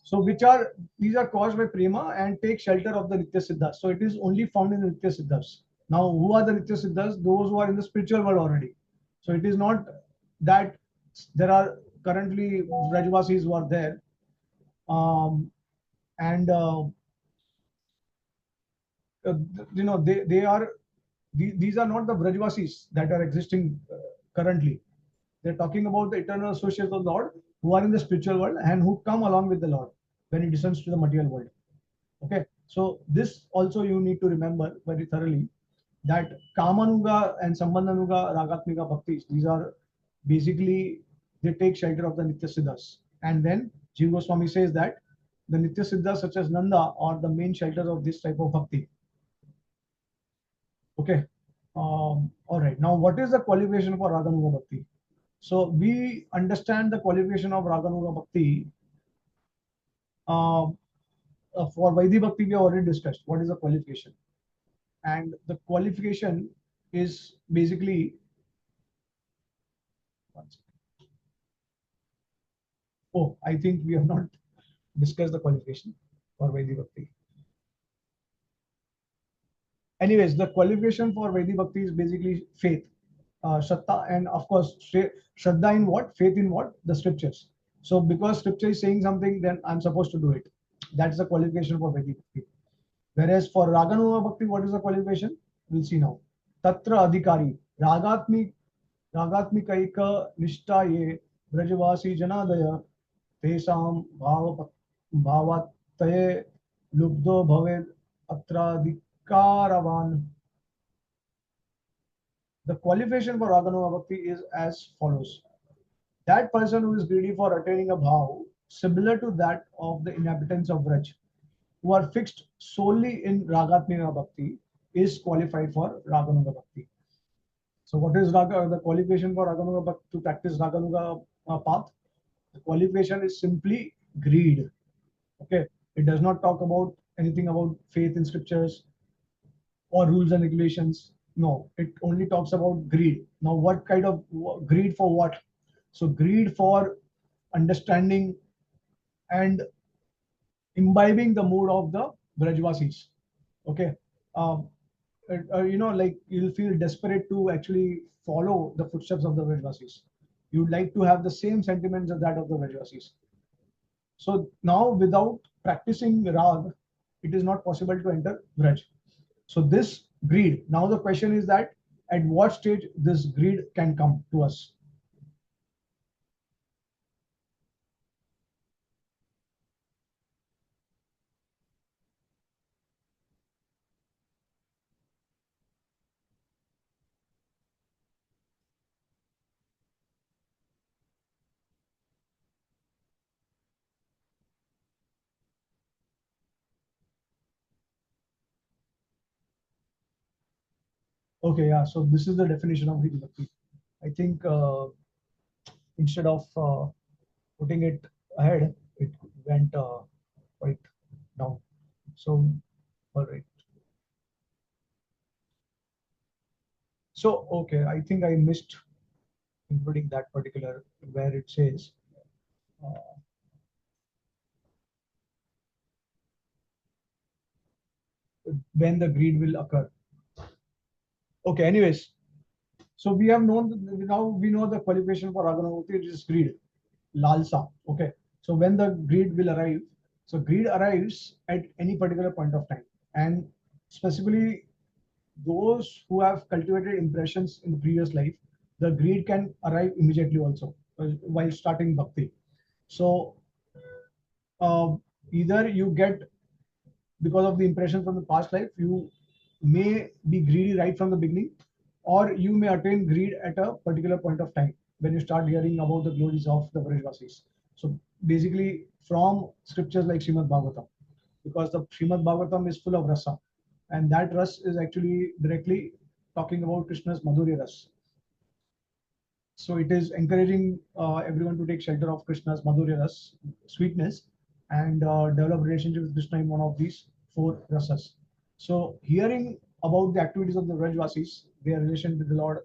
So which are these are caused by prema and take shelter of the Nitya Siddhas. So it is only found in the Nitya Siddhas. Now who are the Nitya Siddhas? Those who are in the spiritual world already. So it is not that there are currently Rajvasis who are there, and they are these are not the Brajvasis that are existing currently. They're talking about the eternal associates of the Lord who are in the spiritual world and who come along with the Lord when he descends to the material world. Okay, so this also you need to remember very thoroughly that Kamanuga and Sambandhanuga Ragatmika Bhaktis, these are basically they take shelter of the Nitya Siddhas. And then Jiva Goswami says that the Nitya Siddhas such as Nanda are the main shelters of this type of bhakti. Okay. All right. Now, what is the qualification for Raganuga Bhakti? So we understand the qualification of Raganuga Bhakti. Uh, for Vaidhi Bhakti, we have already discussed what is the qualification. And the qualification is basically, oh, I think we have not discussed the qualification for Vaidhi Bhakti. Anyways, the qualification for Vaidhi Bhakti is basically faith, Shraddha, and of course, Shraddha in what? Faith in what? The scriptures. So because scripture is saying something, then I'm supposed to do it. That's the qualification for Vaidhi Bhakti. Whereas for Raganuga Bhakti, what is the qualification? We'll see now. Tatra adhikari रागात्मिकैक निष्ठा ये ब्रजवासी जनादय तेषां भावात्तये लुब्धो भवेत् अत्राधिकारवान्. The qualification for Raganuga Bhakti is as follows. That person who is greedy for attaining a bhav similar to that of the inhabitants of Braj, who are fixed solely in Ragatmika Bhakti, is qualified for Raganuga Bhakti. So what is the qualification for Raganuga Bhakti to practice Raganuga path? The qualification is simply greed. Okay, it does not talk about anything about faith in scriptures or rules and regulations. No, it only talks about greed. Now, what kind of greed for what? So, greed for understanding and imbibing the mood of the Brajvasis. Okay, like you'll feel desperate to actually follow the footsteps of the Brajvasis. You'd like to have the same sentiments as that of the Brajvasis. So now, without practicing Rag, it is not possible to enter Braj. So this greed. Now the question is that at what stage this greed can come to us? Okay, yeah. So this is the definition of Bhakti. I think instead of putting it ahead, it went quite down. So, all right. So, okay, I think I missed including that particular where it says uh, when the greed will occur. Okay, anyways, so we have known now we know the qualification for Raganuga, it is greed, lalsa. Okay, so when the greed will arrive, so greed arrives at any particular point of time, and specifically those who have cultivated impressions in the previous life, the greed can arrive immediately also while starting bhakti. So uh, either you get because of the impression from the past life, you may be greedy right from the beginning, or you may attain greed at a particular point of time when you start hearing about the glories of the Vrajvasis. So basically, from scriptures like Srimad Bhagavatam, because the Srimad Bhagavatam is full of rasa, and that ras is actually directly talking about Krishna's Madhurya ras. So it is encouraging everyone to take shelter of Krishna's Madhurya ras, sweetness, and develop relationship with Krishna in one of these four rasas. So hearing about the activities of the Vrajvasis, their relation with the Lord,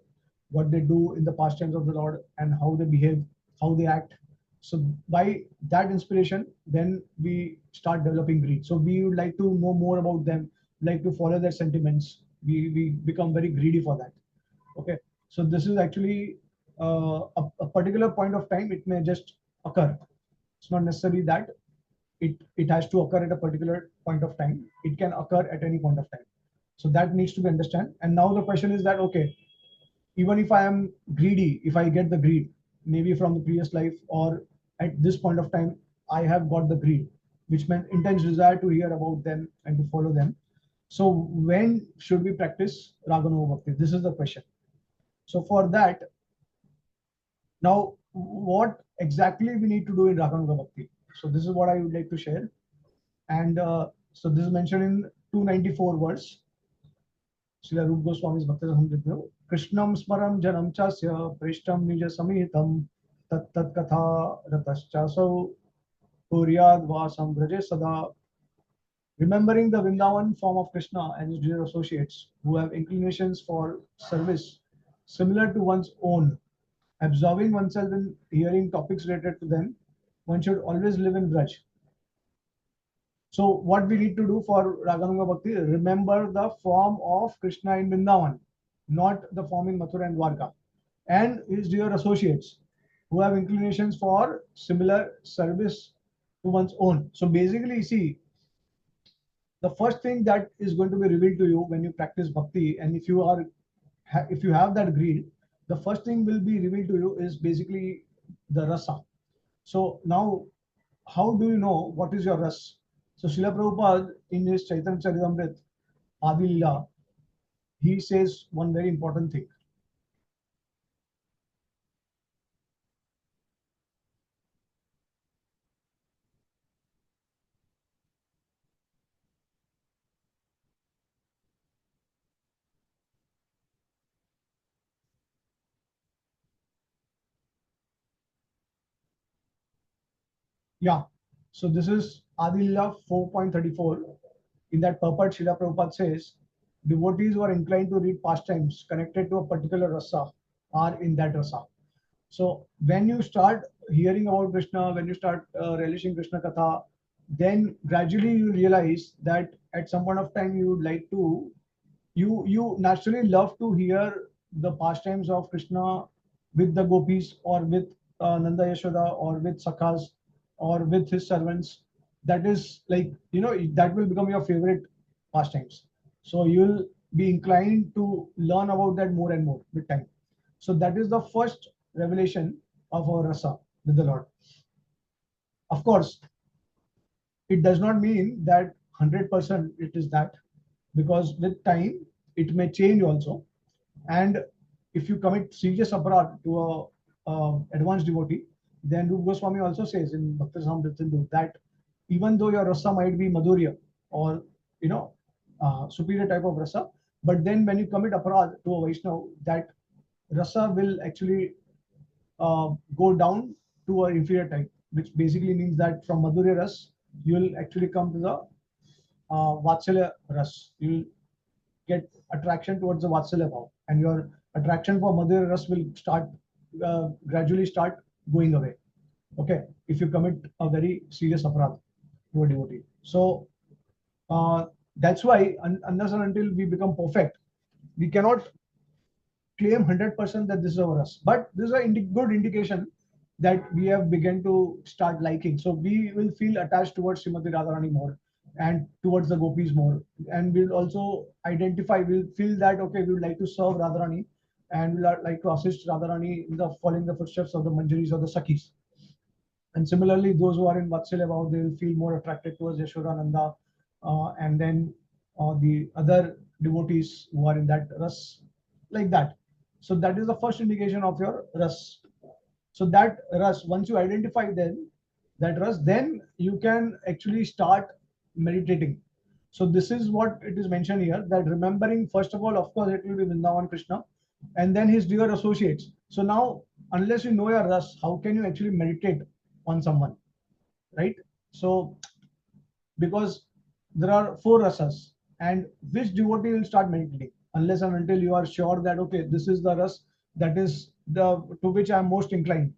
what they do in the pastimes of the Lord, and how they behave, how they act. So by that inspiration, then we start developing greed. So we would like to know more about them, like to follow their sentiments. We become very greedy for that. Okay, so this is actually a particular point of time. It may just occur. It's not necessary that it has to occur at a particular point of time. It can occur at any point of time. So that needs to be understood. And now the question is that okay, even if I am greedy, if I get the greed, maybe from the previous life or at this point of time, I have got the greed, which meant intense desire to hear about them and to follow them. So when should we practice Raganuga Bhakti? This is the question. So for that, now what exactly we need to do in Raganuga Bhakti? So this is what I would like to share. And so this is mentioned in 294 verse. Srila Rupa Goswami's Bhakti Krishnam smaram janam chasya prishtam nija samihitam tat tat katha ratascha kuryad vasam braje sada. Remembering the Vrindavan form of Krishna and his dear associates who have inclinations for service similar to one's own, absorbing oneself in hearing topics related to them, one should always live in Braj. So what we need to do for Raganuga Bhakti, remember the form of Krishna in Vrindavan, not the form in Mathura and Dwarka, and his dear associates who have inclinations for similar service to one's own. So basically, see, the first thing that is going to be revealed to you when you practice bhakti, and if you have that greed, the first thing will be revealed to you is basically the rasa. So now, how do you know what is your ras? So Srila Prabhupada in his Chaitanya Charitamrita Adi Leela, he says one very important thing. Yeah. So this is Adi Leela 4.34. In that purport, Srila Prabhupada says, devotees who are inclined to read pastimes connected to a particular rasa are in that rasa. So when you start hearing about Krishna, when you start relishing Krishna Katha, then gradually you realize that at some point of time you would like to, you naturally love to hear the pastimes of Krishna with the gopis, or with Nanda Yashoda, or with Sakhas, or with his servants. That is like, that will become your favorite pastimes. So you'll be inclined to learn about that more and more with time. So that is the first revelation of our rasa with the Lord. Of course, it does not mean that 100% it is that, because with time it may change also. And if you commit serious aparad to a advanced devotee, then Rupa Goswami also says in Bhakti Samritindu that even though your rasa might be madhurya, or superior type of rasa, but then when you commit aparad to a Vaishnav, that rasa will actually go down to an inferior type, which basically means that from madhurya ras you will actually come to the vatsalya ras. You will get attraction towards the vatsalya bhav, and your attraction for madhurya ras will start gradually start going away. Okay, if you commit a very serious aparadh to a devotee. So that's why unless and until we become perfect, we cannot claim 100% that this is our us. But this is a good indication that we have begun to start liking. So we will feel attached towards Srimati Radharani more, and towards the gopis more. And we'll also identify, we'll feel that, okay, we would like to serve Radharani, and we'll like to assist Radharani in the following the footsteps of the Manjaris or the Sakhis. And similarly, those who are in Vatsalya Bhav, they will feel more attracted towards Yashodananda, and then the other devotees who are in that ras, like that. So that is the first indication of your ras. So that ras, once you identify that ras, then you can actually start meditating. So this is what it is mentioned here, that remembering, first of all, of course, it will be Vrindavan Krishna, and then his dear associates. So now, unless you know your ras, how can you actually meditate on someone, right? So because there are four rasas, and which devotee will start meditating unless and until you are sure that, okay, this is the ras that is the to which I am most inclined,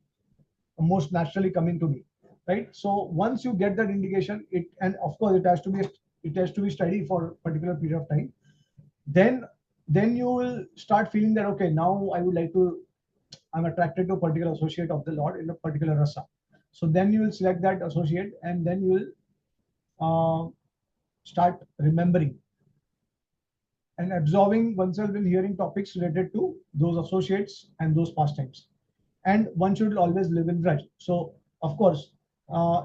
most naturally coming to me, right? So once you get that indication, it, and of course it has to be steady for a particular period of time, then you will start feeling that, okay, now I would like to, I'm attracted to a particular associate of the Lord in a particular rasa. So then you will select that associate, and then you will start remembering and absorbing oneself in hearing topics related to those associates and those pastimes. And one should always live in Braj. So, of course,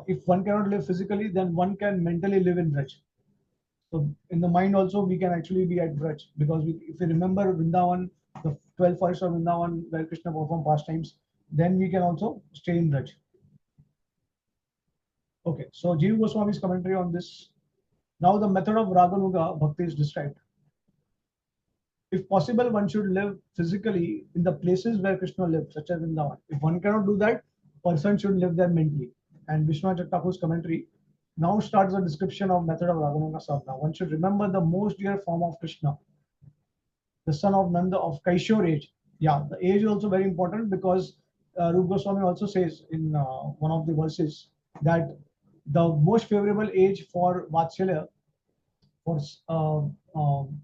if one cannot live physically, then one can mentally live in Braj. So, in the mind also, we can actually be at Braj, because if we remember Vrindavan, the 12 forests of Vrindavan where Krishna performed pastimes, then we can also stay in Braj. Okay, so Jiva Goswami's commentary on this. Now, the method of Raganuga Bhakti is described. If possible, one should live physically in the places where Krishna lives, such as Vrindavan. If one cannot do that, person should live there mentally. And Vishwanath Thakur's commentary now starts a description of method of Raganuga Sadhana. One should remember the most dear form of Krishna, the son of Nanda of Kaishore age. Yeah, the age is also very important, because Rupa Goswami also says in one of the verses that the most favorable age for Vatsalya, for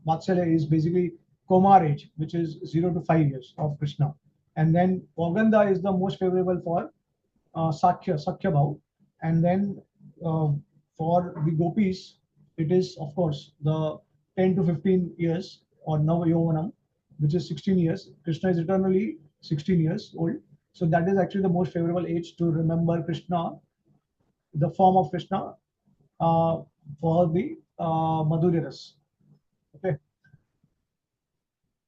Vatsalya, is basically Komar age, which is 0 to 5 years of Krishna. And then Poganda is the most favorable for Sakya Bhav. And then for the gopis, it is of course the 10 to 15 years or Nava Yovanam, which is 16 years. Krishna is eternally 16 years old. So that is actually the most favorable age to remember Krishna, the form of Krishna, uh, for the Madhurya Ras. Okay.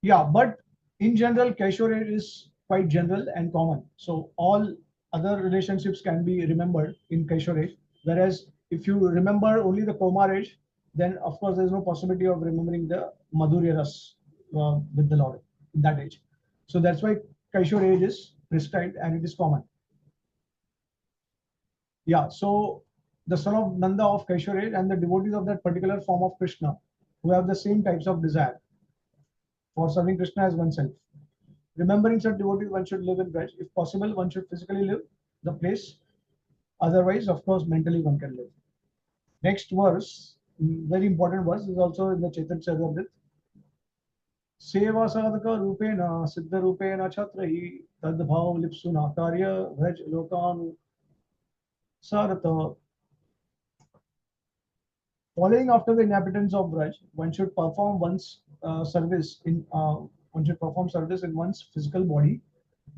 Yeah, but in general, Kaishore age is quite general and common. So all other relationships can be remembered in Kaishore age. Whereas if you remember only the Komar age, then of course there is no possibility of remembering the Madhurya Ras with the Lord in that age. So that's why Kaishore age is prescribed and it is common. Yeah, so the son of Nanda of Kaishore age and the devotees of that particular form of Krishna who have the same types of desire for serving Krishna as oneself. Remembering such devotees, one should live in Braj. If possible, one should physically live the place. Otherwise, of course, mentally one can live. Next verse, very important verse, is also in the Chaitanya Charitamrita. Seva sadhaka rupena siddha rupena chatrahi tadbhav lipsuna karya vraj lokanu sarata. Following after the inhabitants of Braj, one should perform one's service in one should perform service in one's physical body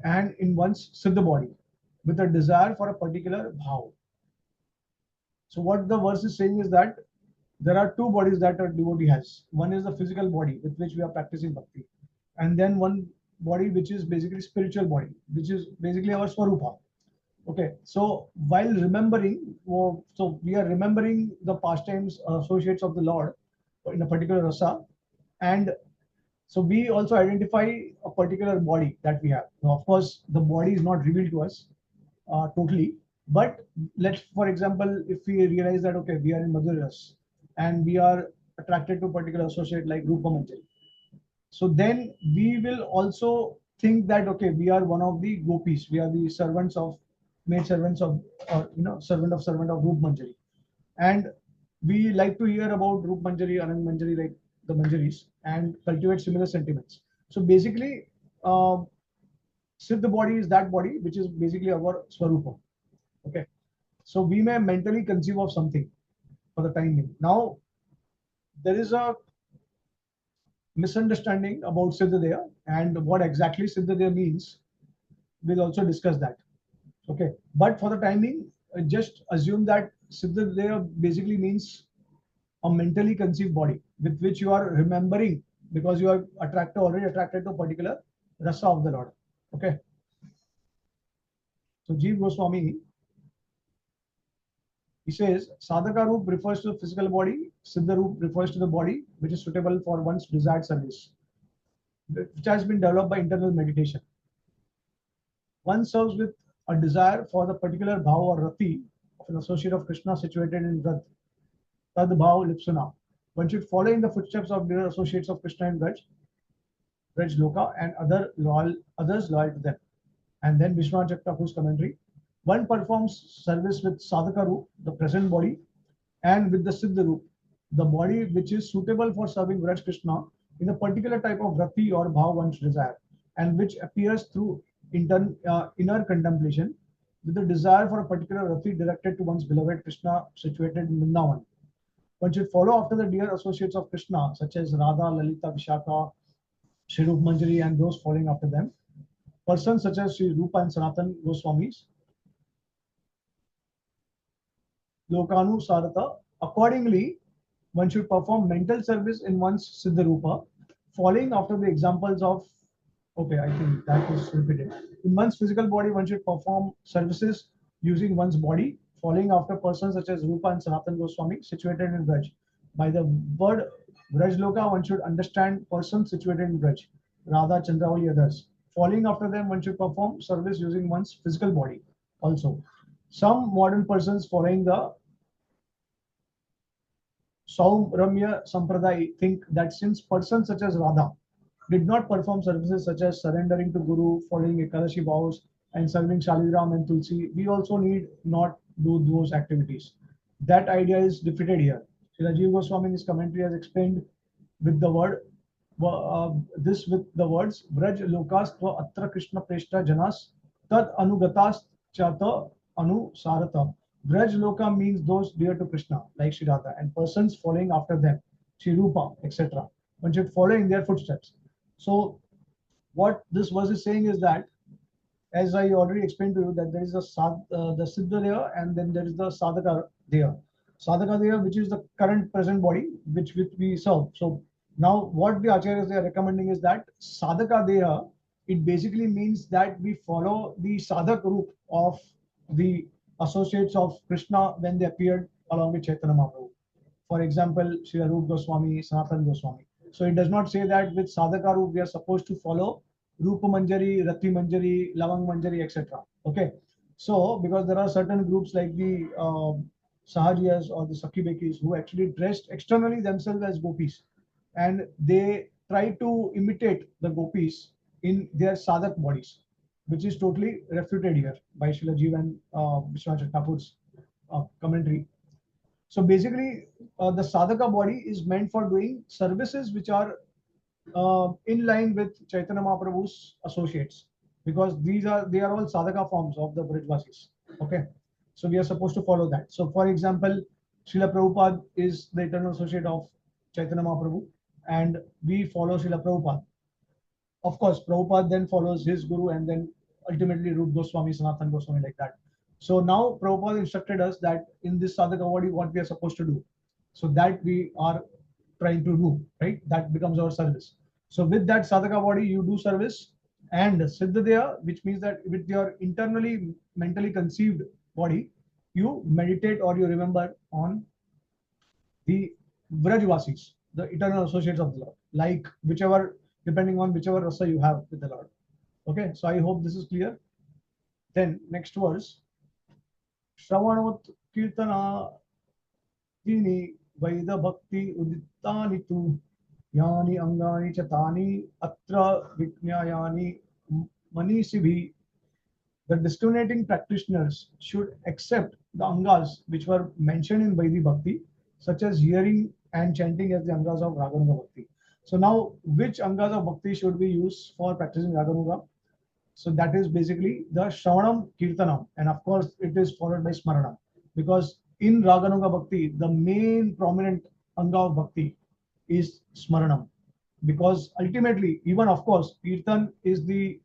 and in one's siddha body with a desire for a particular bhav. So what the verse is saying is that there are two bodies that a devotee has. One is the physical body with which we are practicing bhakti, and then one body which is basically spiritual body, which is basically our swarupa. Okay, so while remembering, so we are remembering the pastimes associates of the Lord in a particular rasa, and so we also identify a particular body that we have. Now, of course, the body is not revealed to us totally, but let's, for example, if we realize that okay, we are in Madhuras and we are attracted to a particular associate like Rupa Manjari, so then we will also think that okay, we are one of the gopis, we are the servants of maid servants of or servant of Rup Manjari, and we like to hear about Rup Manjari, Anand Manjari, like the Manjaris, and cultivate similar sentiments. So basically, Siddha body is that body which is basically our Swarupa. Okay, so we may mentally conceive of something for the time being. Now there is a misunderstanding about Siddhadeya and what exactly Siddhadeya means. We'll also discuss that. Okay, but for the time being, just assume that Siddhadeya basically means a mentally conceived body with which you are remembering because you are already attracted to a particular rasa of the Lord. Okay, so Jeev Goswami, he says Sadhaka Roop refers to the physical body, Siddha Roop refers to the body which is suitable for one's desired service, which has been developed by internal meditation. One serves with a desire for the particular bhav or rati of an associate of Krishna situated in Raj, Tad Bhav Lipsuna. One should follow in the footsteps of dear associates of Krishna in Raj Loka, and others loyal to them. And then Vishwanath Thakur's commentary. One performs service with Sadhaka Roop, the present body, and with the Siddha Roop, the body which is suitable for serving Vraj Krishna in a particular type of rati or bhav one's desire, and which appears through inner contemplation with the desire for a particular rati directed to one's beloved Krishna situated in Vrindavan. One should follow after the dear associates of Krishna, such as Radha, Lalita, Vishaka, Shri Rup Manjari, and those following after them. Persons such as Sri Rupa and Sanatan Goswamis, Lokanu Sarata. Accordingly, one should perform mental service in one's Siddha Rupa, following after the examples of, okay, I think that is repeated. In one's physical body, one should perform services using one's body, following after persons such as Rupa and Sanatan Goswami situated in Braj. By the word Braj Loka, one should understand persons situated in Braj, Radha, Chandravali, others. Following after them, one should perform service using one's physical body also. Some modern persons following the Saumramya Sampradaya think that since persons such as Radha did not perform services such as surrendering to Guru, following Ekadashi vows, and serving Shaligram and Tulsi, we also need not do those activities. That idea is defeated here. Sri Rajiv Goswami in his commentary has explained with the word this with the words Braj Lokas Tva Atra Krishna Preshta Janas Tad Anugatas Chata Anu Sarata. Braj Loka means those dear to Krishna, like Sri Radha, and persons following after them, Sri Rupa, etc. One should follow in their footsteps. So, what this verse is saying is that, as I already explained to you, that there is the Siddha there, and then there is the Sadhaka there. Sadhaka there, which is the current present body, which we serve. So now, what the acharyas they are recommending is that Sadhaka there. It basically means that we follow the Sadhak route of the associates of Krishna when they appeared along with Chaitanya Mahaprabhu. For example, Sri Rupa Goswami, Sanatan Goswami. So it does not say that with Sadhaka route we are supposed to follow Rupa Manjari, Rati Manjari, Lavang Manjari, etc. Okay. So because there are certain groups like the Sahajiyas or the Sakhi Bekis who actually dressed externally themselves as gopis, and they try to imitate the gopis in their sadhak bodies, which is totally refuted here by Srila Jeev and Vishwanath Thakur's commentary. So basically, the sadhaka body is meant for doing services which are in line with Chaitanya Mahaprabhu's associates, because they are all sadhaka forms of the Brijvasis. Okay, so we are supposed to follow that. So, for example, Srila Prabhupada is the eternal associate of Chaitanya Mahaprabhu, and we follow Srila Prabhupada. Of course, Prabhupada then follows his guru, and then ultimately Rupa Goswami, Sanatan Goswami, like that. So now Prabhupada instructed us that in this sadhaka body, what we are supposed to do. So that we are trying to do, right? That becomes our service. So with that sadhaka body, you do service, and siddhadeya, which means that with your internally mentally conceived body, you meditate or you remember on the Vrajvasis, the eternal associates of the Lord, like whichever, depending on whichever rasa you have with the Lord. Okay, so I hope this is clear. Then next verse, Shravanot Kirtana Dini Vaida Bhakti Uditani tu Yani Angani Chatani Atra Viknyayani Manisibhi. The discriminating practitioners should accept the angas which were mentioned in Vaidhi Bhakti, such as hearing and chanting as the angas of Raganuga Bhakti. So now, which angas of Bhakti should we use for practicing Raganuga? So that is basically the Shravanam Kirtanam, and of course it is followed by Smaranam, because in Raganuga Bhakti, the main prominent anga of Bhakti is Smaranam, because ultimately, even of course, Kirtan is the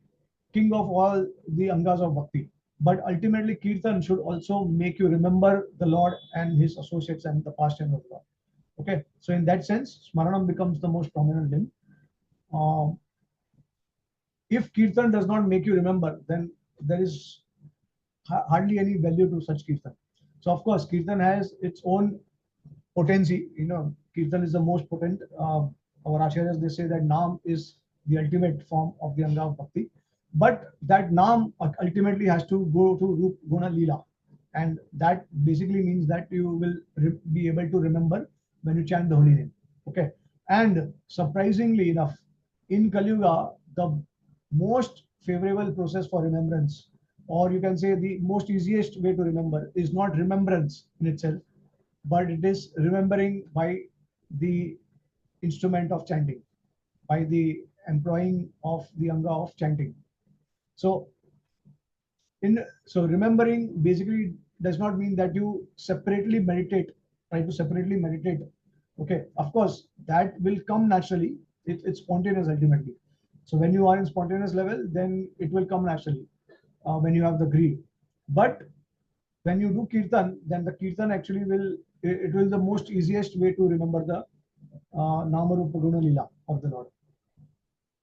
king of all the angas of Bhakti. But ultimately, Kirtan should also make you remember the Lord and his associates and the past and of the Lord. Okay, so in that sense, Smaranam becomes the most prominent limb. Um, if Kirtan does not make you remember, then there is hardly any value to such Kirtan. So, of course, Kirtan has its own potency. Kirtan is the most potent. Our acharyas, they say that Naam is the ultimate form of the Anga of Bhakti. But that Naam ultimately has to go to Rup Guna Leela. And that basically means that you will be able to remember when you chant the holy name. Okay. And surprisingly enough, in Kali Yuga, the most favorable process for remembrance, or you can say the most easiest way to remember, is not remembrance in itself, but it is remembering by the instrument of chanting, by the employing of the anga of chanting. So, remembering basically does not mean that you separately meditate, try to separately meditate. Okay, of course, that will come naturally. It's spontaneous ultimately. So when you are in spontaneous level, then it will come naturally when you have the greed. But when you do kirtan, then the kirtan actually it will the most easiest way to remember the Namarupa Guna Lila of the Lord.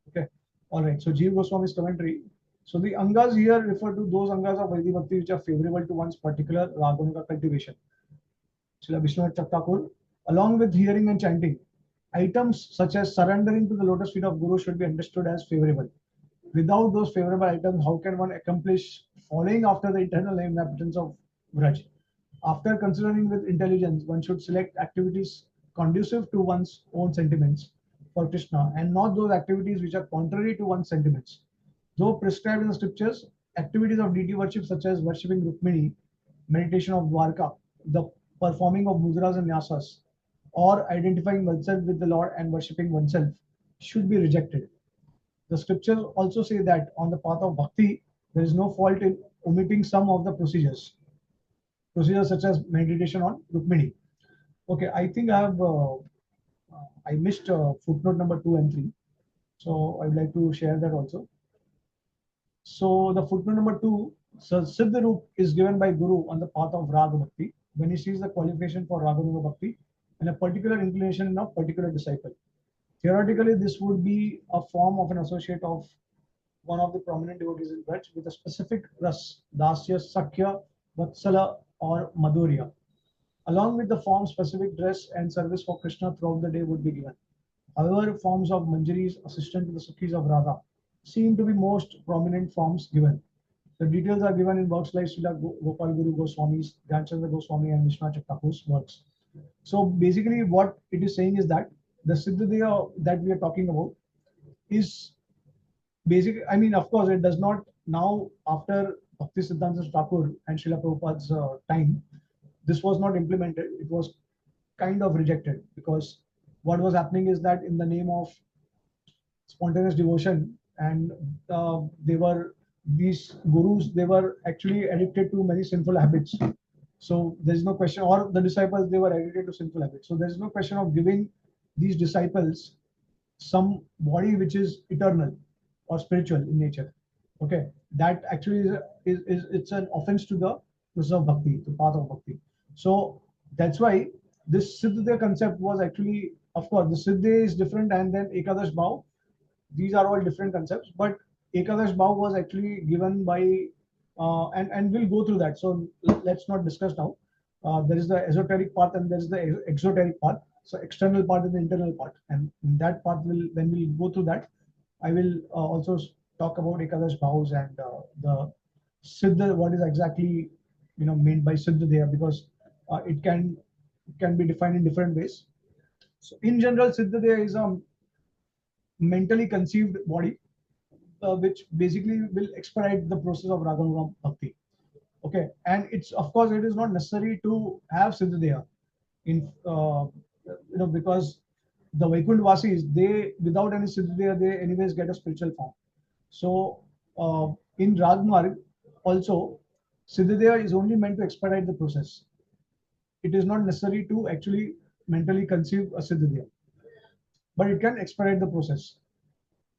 Okay. All right. So Jeev Goswami's commentary. So the angas here refer to those angas of Vaidhi Bhakti which are favorable to one's particular Raganuga cultivation. Srila Vishwanath Thakur, along with hearing and chanting, items such as surrendering to the lotus feet of Guru should be understood as favorable. Without those favorable items, how can one accomplish following after the eternal inhabitants of Vraj? After considering with intelligence, one should select activities conducive to one's own sentiments for Krishna, and not those activities which are contrary to one's sentiments. Though prescribed in the scriptures, activities of deity worship such as worshipping Rukmini, meditation of Dwarka, the performing of mudras and nyasas, or identifying oneself with the Lord and worshipping oneself should be rejected. The scriptures also say that on the path of bhakti, there is no fault in omitting some of the procedures. procedures such as meditation on Rukmini. Okay, I think I missed footnote number 2 and 3. So I would like to share that also. So the footnote number 2, so Siddha Roop is given by Guru on the path of Raga Bhakti when he sees the qualification for Raganuga Bhakti and a particular inclination in a particular disciple. Theoretically, this would be a form of an associate of one of the prominent devotees in Braj with a specific ras, Dasya, Sakya, Vatsala, or Madhurya. Along with the form, specific dress and service for Krishna throughout the day would be given. However, forms of Manjaris, assistant to the Sukhis of Radha, seem to be most prominent forms given. The details are given in works like Srila Gopal Guru Goswami's, Gyanchandra Goswami, and Vishwanath Thakur's works. So basically, what it is saying is that the Siddhadeya that we are talking about is basically, I mean, of course, it does not now after Bhakti Siddhanta Thakur and Srila Prabhupada's time, this was not implemented. It was kind of rejected because what was happening is that in the name of spontaneous devotion and they were these gurus, they were actually addicted to many sinful habits. So there's no question, or the disciples, they were addicted to sinful habits. So there's no question of giving these disciples some body which is eternal or spiritual in nature. Okay, that actually is it's an offense to the process of bhakti, the path of bhakti. So that's why this Siddhya concept was actually, of course, the Siddhya is different, and then Ekadash Bhav, these are all different concepts, but Ekadash Bhav was actually given by, and we'll go through that. So let's not discuss now. There is the esoteric part and there is the exoteric part. So external part and the internal part, and in that part will when we go through that, I will also talk about Ekadash Bhavs and the Siddha, what is exactly meant by Siddha there, because it can be defined in different ways. So in general, Siddha there is a mentally conceived body which basically will expedite the process of Raganuga Bhakti. Okay, and it's of course it is not necessary to have Siddhadeha in because the Vaikuntha Vasis, they without any Siddhadeha they anyways get a spiritual form. So in Ragmarg also Siddhadeha is only meant to expedite the process. It is not necessary to actually mentally conceive a Siddhadeha, but it can expedite the process.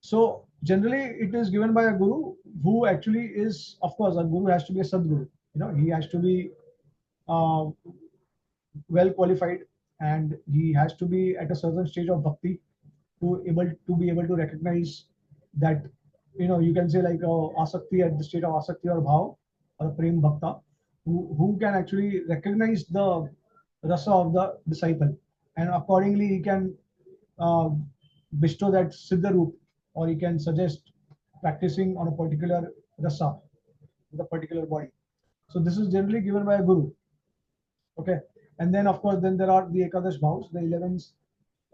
So generally, it is given by a guru who actually is, of course, a guru has to be a sadguru. He has to be uh, well qualified, and he has to be at a certain stage of bhakti to be able to recognize that you can say like asakti, at the state of asakti or bhav or prem bhakta, who can actually recognize the rasa of the disciple, and accordingly he can uh, bestow that siddha roop, or he can suggest practicing on a particular rasa with a particular body. So this is generally given by a guru. Okay, and then of course then there are the Ekadash Bhavs, the 11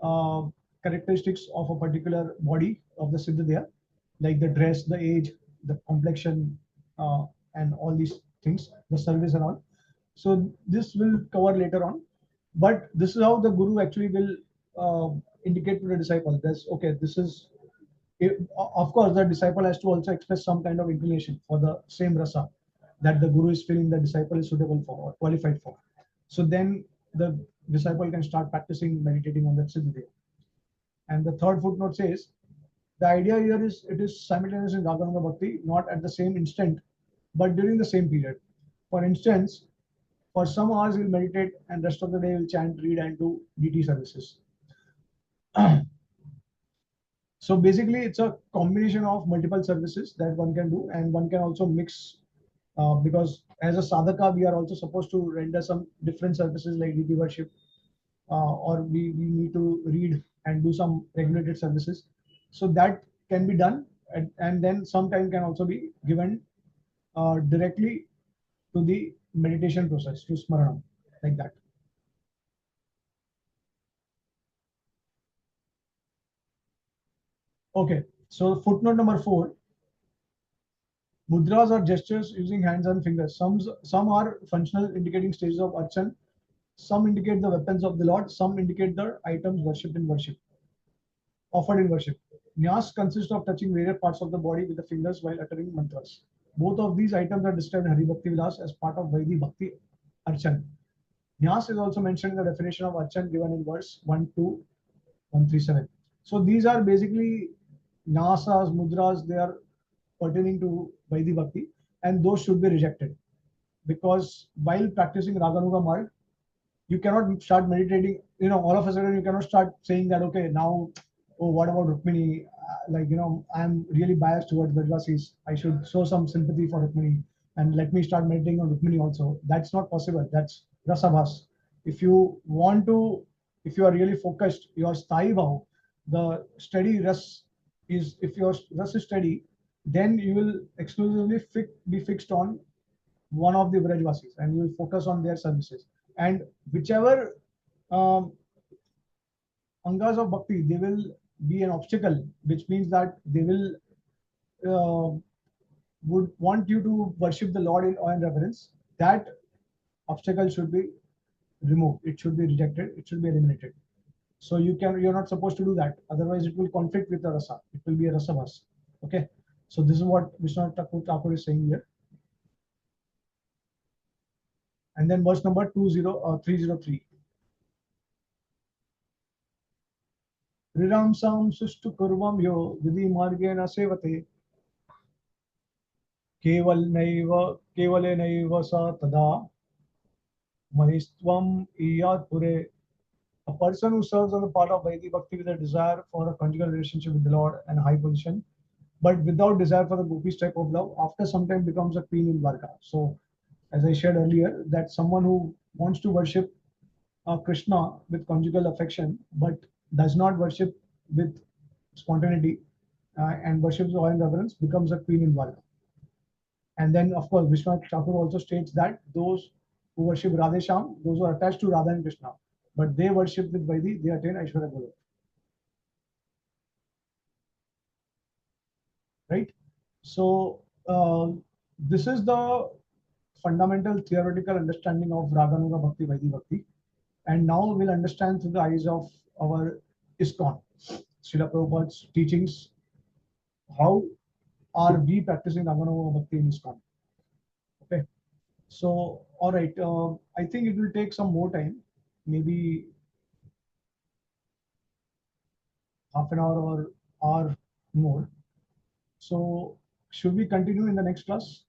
uh, characteristics of a particular body of the Siddhadeya, like the dress, the age, the complexion, and all these things, the service and all. So this will cover later on, but this is how the guru actually will indicate to the disciple. That's okay. This is of course the disciple has to also express some kind of inclination for the same rasa that the guru is feeling the disciple is suitable for or qualified for. So then the disciple can start practicing meditating on that Siddhadeya. And the third footnote says the idea here is it is simultaneous in Raganuga Bhakti, not at the same instant, but during the same period. For instance, for some hours he'll meditate and rest of the day he'll chant, read, and do DT services. So basically, it's a combination of multiple services that one can do, and one can also mix because as a sadhaka, we are also supposed to render some different services like DT worship, or we need to read and do some regulated services. So that can be done, and then some time can also be given directly to the meditation process, to smaranam, like that. Okay, so footnote number 4, mudras are gestures using hands and fingers. Some are functional, indicating stages of archan. Some indicate the weapons of the Lord. Some indicate the items worshipped in worship, offered in worship. Nyas consists of touching various parts of the body with the fingers while uttering mantras. Both of these items are described in Hari Bhakti Vilas as part of Vaidhi Bhakti Archan. Nyas is also mentioned in the definition of Archan given in verse 12137. So these are basically Nyasas, Mudras, they are pertaining to Vaidhi Bhakti, and those should be rejected. Because while practicing Raganuga Marg, you cannot start meditating, all of a sudden you cannot start saying that, okay, now, oh, what about Rukmini? I'm really biased towards Brajvasis. I should show some sympathy for Rukmini and let me start meditating on Rukmini also. That's not possible. That's Rasabhas. If you want to, if you are really focused, your Sthai Bhav, the steady Ras is, if your Ras is steady, then you will exclusively be fixed on one of the Brajvasis and you will focus on their services. And whichever um, angas of bhakti, they will be an obstacle, which means that they will would want you to worship the Lord in awe and reverence. That obstacle should be removed. It should be rejected. It should be eliminated. So you're not supposed to do that. Otherwise, it will conflict with the rasa. It will be a rasavas. Okay. So this is what Vishwanath Thakur is saying here. And then verse number 303. Riramsam sustu kurvam yo vidhi margena sevate kevale naiva sa tada manistvam iyad pure. A person who serves on the part of Vaidhi Bhakti with a desire for a conjugal relationship with the Lord and a high position, but without desire for the gopis type of love, after some time becomes a queen in Dwarka. So, as I shared earlier, that someone who wants to worship Krishna with conjugal affection, but does not worship with spontaneity and worships awe and reverence, becomes a queen in Dwarka. And then, of course, Vishwanath Thakur also states that those who worship Radhesham, those who are attached to Radha and Krishna, but they worship with Vaidhi, they attain Aishwarya Guru. Right? So, this is the fundamental theoretical understanding of Raganuga Bhakti, Vaidhi Bhakti. And now we'll understand through the eyes of our ISKCON, Srila Prabhupada's teachings, how are we practicing Raganuga Bhakti in ISKCON. Okay. So, all right, I think it will take some more time, maybe half an hour or hour more. So, should we continue in the next class?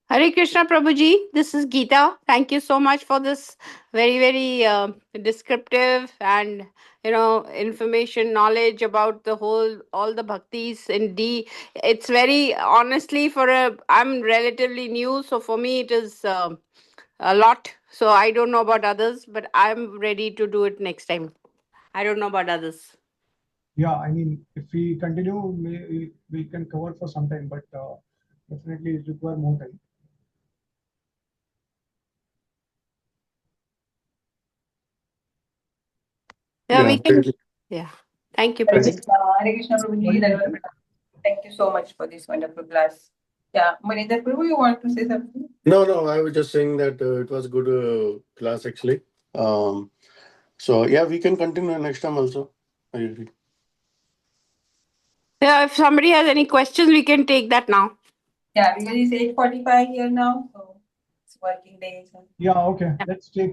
Hare Krishna Prabhuji, this is Geeta. Thank you so much for this very, very descriptive and information, knowledge about the whole, all the bhaktis in D. It's very honestly I'm relatively new, so for me it is a lot. So I don't know about others, but I'm ready to do it next time. I don't know about others. Yeah, I mean, if we continue, we can cover for some time, but definitely it requires more time. Yeah, we can. Yeah. Thank you, Prabhuji. Hare Krishna Prabhuji. Thank you so much for this wonderful class. Yeah, Maninder Prabhu, you want to say something? No, I was just saying that it was a good class actually. So yeah, we can continue next time also. I agree. Yeah, if somebody has any questions, we can take that now. Yeah, because it's 8:45 here now, so it's working day. So. Yeah, okay. Let's take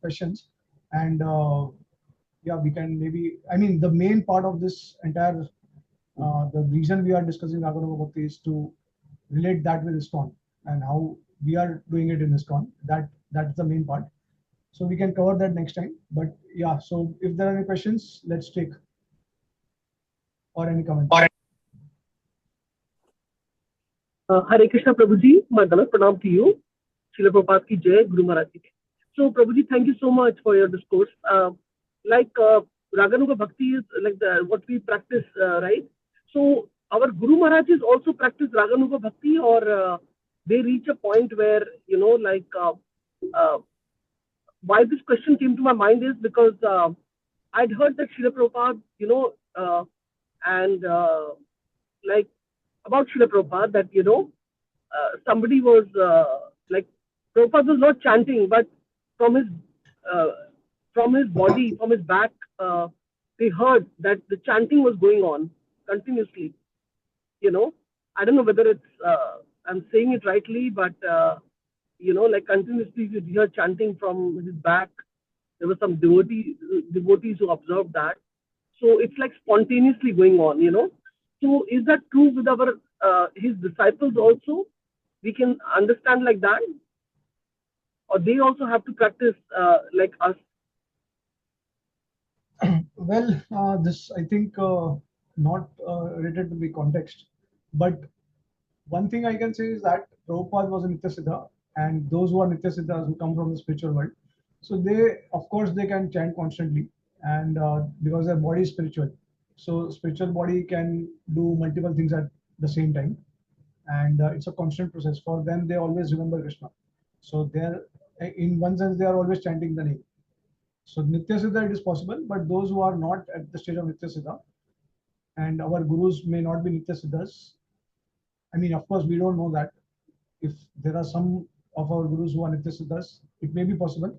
questions, and yeah, we can maybe. I mean, the main part of this entire, the reason we are discussing Raganuga Bhakti is to relate that with ISKCON and how we are doing it in ISKCON. That's the main part. So we can cover that next time. But yeah, so if there are any questions, let's take or any comments. Hare Krishna Prabhuji, Mandala Pranam to you. Srila Prabhupada ki Jai, Guru Maharaj ki Jai. So Prabhuji, thank you so much for your discourse. Raganuga Bhakti is like what we practice, right? So our Guru Maharajas also practice Raganuga Bhakti, or they reach a point where, why this question came to my mind is because I'd heard that Srila Prabhupada, about Srila Prabhupada that, somebody was Prabhupada was not chanting, but from his body, from his back, they heard that the chanting was going on continuously. I don't know whether it's I'm saying it rightly, but like continuously you hear chanting from his back. There were some devotees who observed that. So it's like spontaneously going on. So is that true with our his disciples also? We can understand like that, or they also have to practice like us? Well, this I think not related to the context, but one thing I can say is that Prabhupada was a Nityasiddha, and those who are Nityasiddhas who come from the spiritual world, so they, of course, they can chant constantly, and because their body is spiritual, so spiritual body can do multiple things at the same time, and it's a constant process for them. They always remember Krishna, so they're in one sense they are always chanting the name. So Nitya Siddha it is possible, but those who are not at the stage of Nitya Siddha, and our gurus may not be Nitya Siddhas. I mean, of course, we don't know that. If there are some of our gurus who are Nitya Siddhas, it may be possible.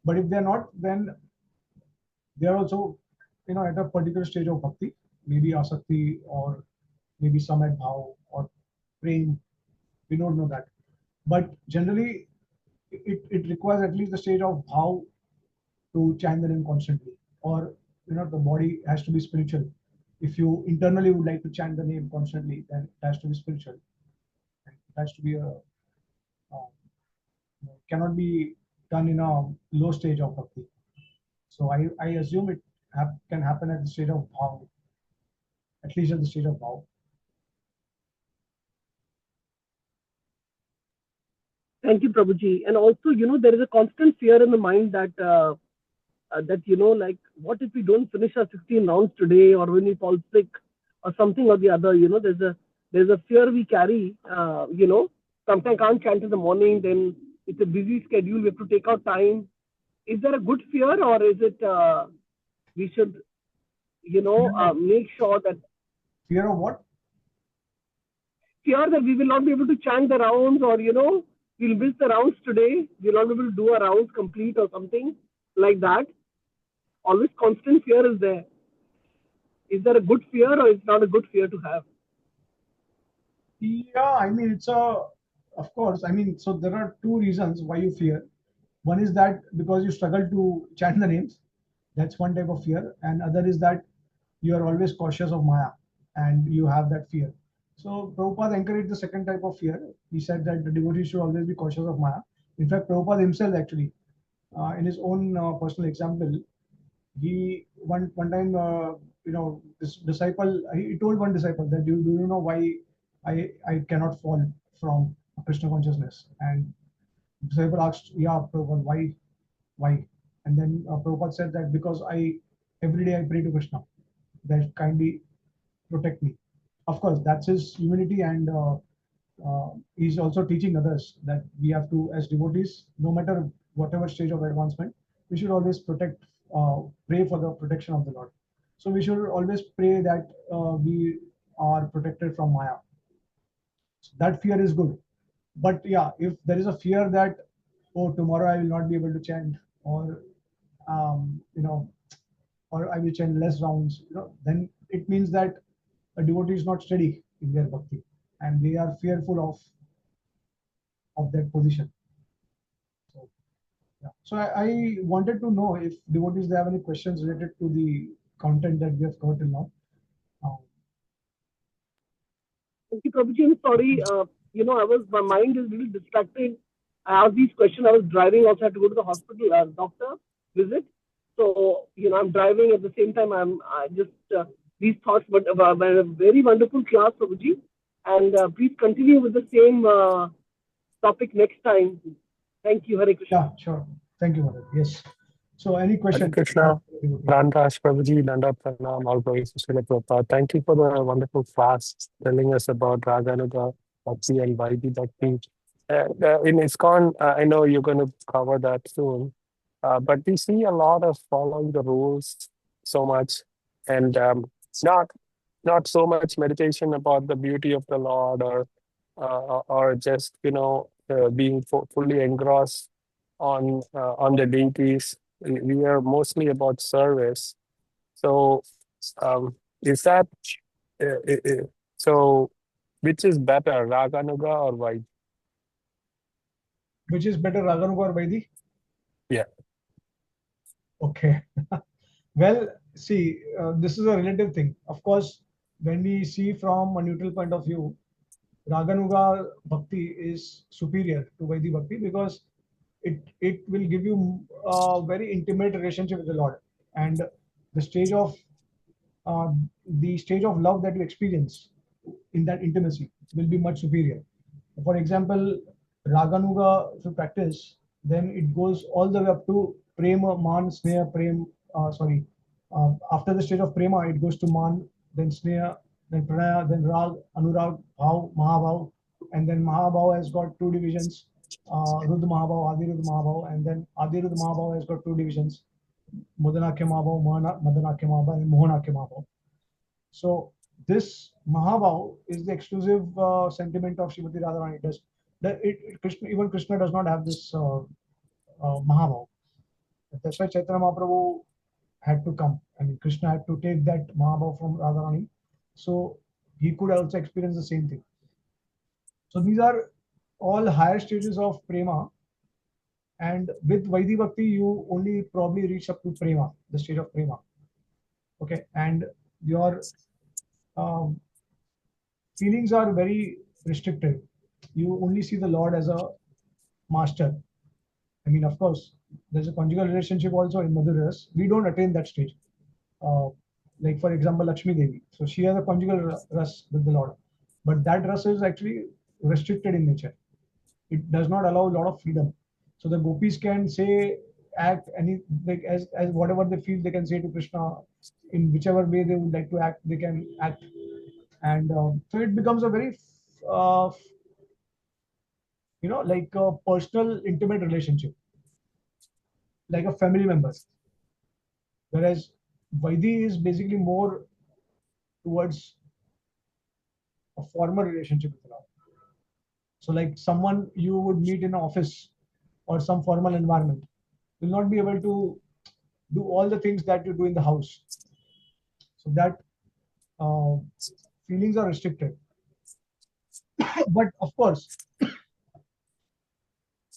But if they're not, then they are also, at a particular stage of bhakti, maybe asakti or maybe samat bhav or prem. We don't know that. But generally, it requires at least the stage of bhav to chant the name constantly, or the body has to be spiritual. If you internally would like to chant the name constantly, then it has to be spiritual. And it has to be cannot be done in a low stage of bhakti. So I assume it can happen at the stage of bhav, at least at the stage of bhav. Thank you, Prabhuji. And also, there is a constant fear in the mind that like, what if we don't finish our 16 rounds today, or when we fall sick, or something or the other. There's a fear we carry. Sometimes can't chant in the morning. Then it's a busy schedule. We have to take out time. Is there a good fear, or is it we should, make sure that Fear of what? Fear that we will not be able to chant the rounds, or we'll miss the rounds today. We'll not be able to do a rounds complete or something like that. Always constant fear is there. Is there a good fear, or it's not a good fear to have? Yeah, I mean, of course, I mean, so there are two reasons why you fear. One is that because you struggle to chant the names, that's one type of fear. And other is that you are always cautious of Maya and you have that fear. So Prabhupada encouraged the second type of fear. He said that the devotee should always be cautious of Maya. In fact, Prabhupada himself actually, in his own personal example, he one time this disciple, he told one disciple that do you know why I cannot fall from Krishna consciousness? And the disciple asked, yeah, Prabhupada, why? And then Prabhupada said that because every day I pray to Krishna that kindly protect me. Of course, that's his humanity, and he's also teaching others that we have to, as devotees, no matter whatever stage of advancement, we should always pray for the protection of the Lord. So we should always pray that we are protected from Maya. So that fear is good. But yeah, if there is a fear that, oh, tomorrow I will not be able to chant, or um, you know, or I will chant less rounds, then it means that a devotee is not steady in their bhakti, and they are fearful of that position. So, yeah. So I wanted to know if devotees they have any questions related to the content that we have covered till now. Thank you, Prabhuji. I'm sorry. My mind is really distracted. I asked these questions. I was driving. Also had to go to the hospital, doctor visit. So I'm driving at the same time. I just these thoughts, but a very wonderful class, Prabhuji. And please continue with the same topic next time. Thank you, Hare Krishna. Yeah, sure. Thank you, Madam. Yes. So any Hare question? Krishna, Randash Prabhuji, Danda Pranam, all praise to Srila Prabhupada. Thank you for the wonderful class telling us about Raganuga, Bhakti, and Vaidhi Bhakti. In ISKCON, I know you're going to cover that soon, but we see a lot of following the rules so much, and not so much meditation about the beauty of the Lord, or just being fully engrossed on the deities. We are mostly about service. So, is that so? Which is better, Raganuga or Vaidhi? Which is better, Raganuga or Vaidhi? Yeah. Okay. Well, see, this is a relative thing. Of course, when we see from a neutral point of view, Raganuga Bhakti is superior to Vaidhi Bhakti because it will give you a very intimate relationship with the Lord, and the stage of uh, the stage of love that you experience in that intimacy will be much superior. For example, Raganuga, if you practice, then it goes all the way up to Prema, Man, Sneha, Prem. Sorry, after the stage of Prema, it goes to Man, then Sneha, then Pranaya, then Rag, Anurag, Bhav, Mahabhav, and then Mahabhav has got two divisions, Rudh Mahabhav, Adi Rudh Mahabhav, and then Adi Rudh Mahabhav has got two divisions, Mudanakhya Mahabhav, Madanakhya Mahabhav, and Mohanakhya Mahabhav. So this Mahabhav is the exclusive sentiment of Srimati Radharani. Krishna, even Krishna does not have this Mahabhav. That's why Chaitanya Mahaprabhu had to come. I mean, Krishna had to take that Mahabhav from Radharani, so he could also experience the same thing. So these are all higher stages of prema, and with Vaidhi Bhakti, you only probably reach up to prema, the stage of prema. Okay, and your feelings are very restricted. You only see the Lord as a master. I mean, of course, there's a conjugal relationship also in Madhurya Ras. We don't attain that stage. Like, for example, Lakshmi Devi. So she has a conjugal ras with the Lord. But that ras is actually restricted in nature. It does not allow a lot of freedom. So the gopis can say, act, any like as whatever they feel, they can say to Krishna in whichever way they would like to act, they can act. And so it becomes a very like a personal intimate relationship, like a family member, whereas Vaidhi is basically more towards a formal relationship with the Lord. So like someone you would meet in an office or some formal environment will not be able to do all the things that you do in the house, so that feelings are restricted. But of course,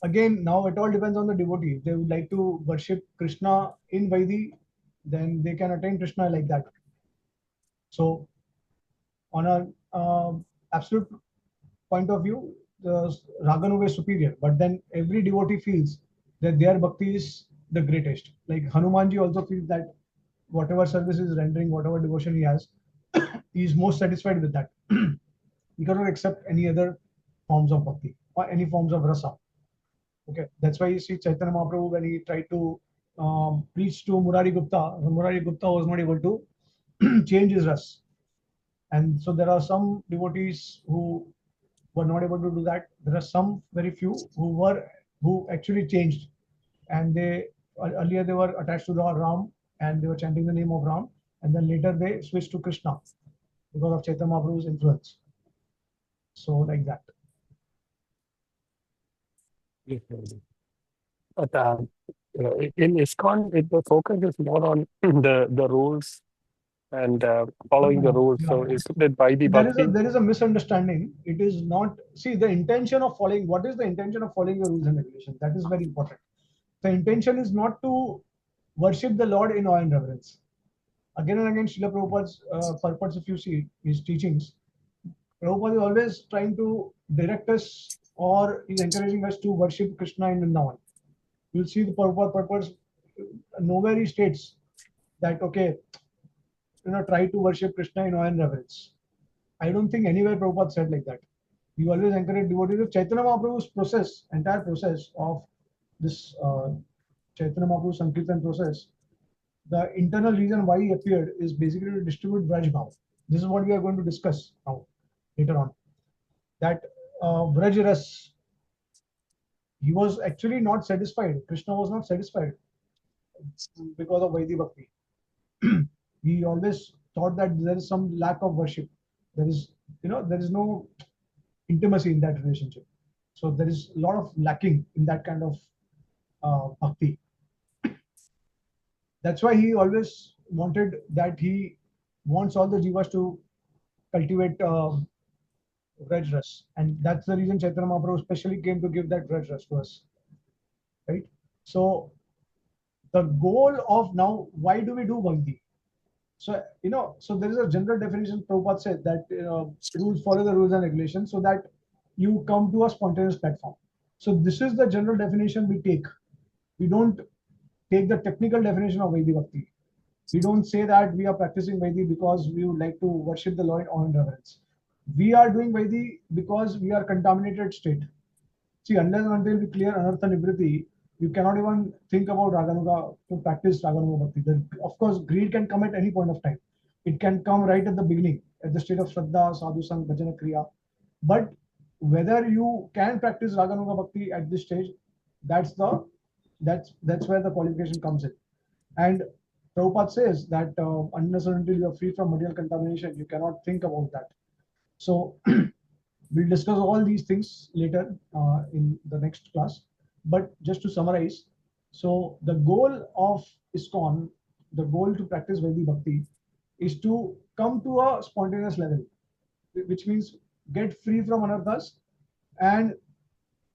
again, now it all depends on the devotee. If they would like to worship Krishna in Vaidhi, then they can attain Krishna like that. So, on a absolute point of view, the Raganuga is superior. But then every devotee feels that their bhakti is the greatest. Like Hanumanji also feels that whatever service is rendering, whatever devotion he has, he is most satisfied with that. He cannot accept any other forms of bhakti or any forms of rasa. Okay, that's why you see Chaitanya Mahaprabhu when he tried to preach to Murari Gupta, Murari Gupta was not able to change his ras. And so there are some devotees who were not able to do that. There are some very few who actually changed, and they earlier they were attached to the Ram and they were chanting the name of Ram, and then later they switched to Krishna because of Chaitanya Mahaprabhu's influence. So like that. But in ISKCON, the focus is more on the rules and following the rules. Yeah. So isn't it Vaidhi Bhakti? There is a misunderstanding. It is not, see, the intention of following, what is the intention of following the rules and regulations? That is very important. The intention is not to worship the Lord in awe and reverence. Again and again, Srila Prabhupada's purpose, if you see his teachings, Prabhupada is always trying to direct us or is encouraging us to worship Krishna in Vrindavan. You'll see the Prabhupada purpose, nowhere he states that, okay, try to worship Krishna in awe and reverence. I don't think anywhere Prabhupada said like that. He always encouraged devotees. Of Chaitanya Mahaprabhu's process, entire process of this Chaitanya Mahaprabhu Sankirtan process, the internal reason why he appeared is basically to distribute Vraj Bhav. This is what we are going to discuss now, later on. That Vraj Ras, he was actually not satisfied. Krishna was not satisfied because of Vaidhi Bhakti. He always thought that there is some lack of worship. There is no intimacy in that relationship. So there is a lot of lacking in that kind of bhakti. That's why he always wanted that he wants all the jivas to cultivate Vraj Ras, and that's the reason Chaitanya Mahaprabhu specially came to give that Vraj Ras to us, right? So the goal of now, why do we do Bhakti? So so there is a general definition. Prabhupada said that rules follow the rules and regulations, so that you come to a spontaneous platform. So this is the general definition we take. We don't take the technical definition of Vaidhi Bhakti. We don't say that we are practicing Vaidhi because we would like to worship the Lord in awe and reverence. We are doing Vaidhi because we are contaminated state. See, unless and until we clear Anartha Nivriti, you cannot even think about Raganuga to practice Raganuga Bhakti. Of course, greed can come at any point of time. It can come right at the beginning, at the state of Shraddha, Sadhu Sang, Bhajana Kriya. But whether you can practice Raganuga Bhakti at this stage, that's where the qualification comes in. And Prabhupada says that unless and until you are free from material contamination, you cannot think about that. So we'll discuss all these things later in the next class. But just to summarize, so the goal of ISKCON, the goal to practice Vaidhi Bhakti, is to come to a spontaneous level, which means get free from anarthas and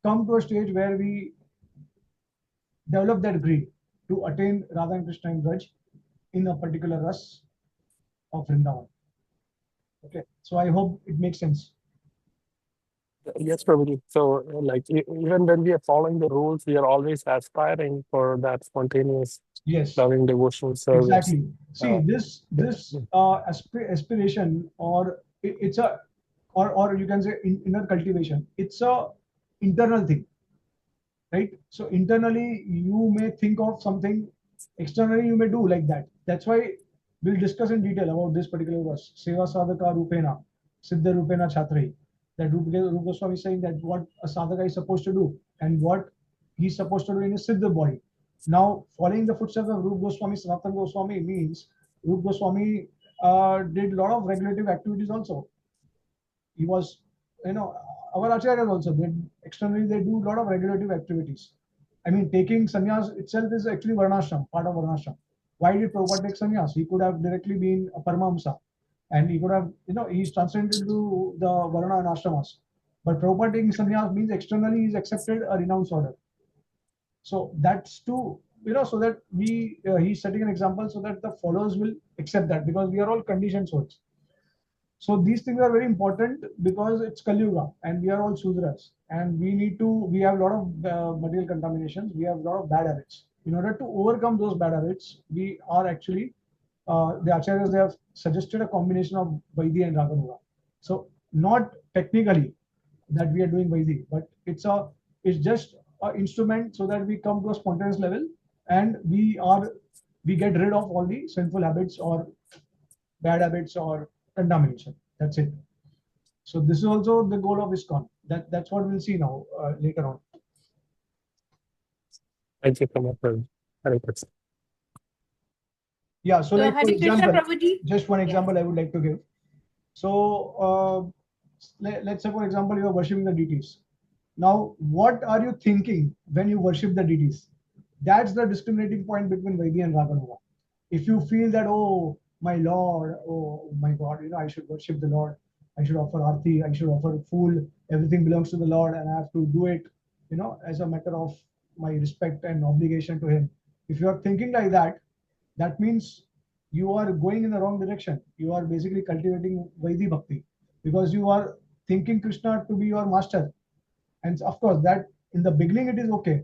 come to a stage where we develop that greed to attain Radha and Krishna in Braj in a particular ras of Vrindavan. Okay, so I hope it makes sense. Yes, Prabhuji. So, like, even when we are following the rules, we are always aspiring for that spontaneous, Yes, loving devotional service. exactly. See, this aspiration, or it's a, or you can say inner cultivation. It's a internal thing, right? So internally you may think of something, externally you may do like that. That's why we'll discuss in detail about this particular verse. Seva sadhaka rupena, siddha rupena chhatri. That Rupa Goswami is saying that what a sadhaka is supposed to do and what he's supposed to do in his siddha body. Now, following the footsteps of Rupa Goswami, Sanatana Goswami means Rupa Goswami did a lot of regulative activities also. He was, our acharyas also, externally they do a lot of regulative activities. I mean, taking sannyas itself is actually varnashram, part of varnashram. Why did Prabhupada take sannyas? He could have directly been a Paramahamsa, and he could have, he's transcended to the varna and ashramas. But Prabhupada taking sannyas means externally he's accepted a renounced order. So that's to, so that he's setting an example so that the followers will accept that, because we are all conditioned souls. So these things are very important because it's Kali Yuga and we are all Sudras, and we have a lot of material contaminations, we have a lot of bad habits. In order to overcome those bad habits, we are actually, the Acharyas, they have suggested a combination of Vaidhi and Raganuga. So not technically that we are doing Vaidhi, but it's just an instrument so that we come to a spontaneous level and we get rid of all the sinful habits or bad habits or contamination. That's it. So this is also the goal of ISKCON. That's what we'll see now later on. Thank you so much, Prabhuji. Hare Krishna. Yeah, so like for Hare Krishna, example, Prabhuji. just one example I would like to give. So let's say, for example, you are worshipping the deities. Now, what are you thinking when you worship the deities? That's the discriminating point between Vaidhi and Raganuga. If you feel that, oh, my Lord, oh my God, I should worship the Lord, I should offer arti, I should offer food, everything belongs to the Lord, and I have to do it, as a matter of my respect and obligation to Him. If you are thinking like that, that means you are going in the wrong direction. You are basically cultivating Vaidhi Bhakti because you are thinking Krishna to be your master. And of course, that in the beginning it is okay,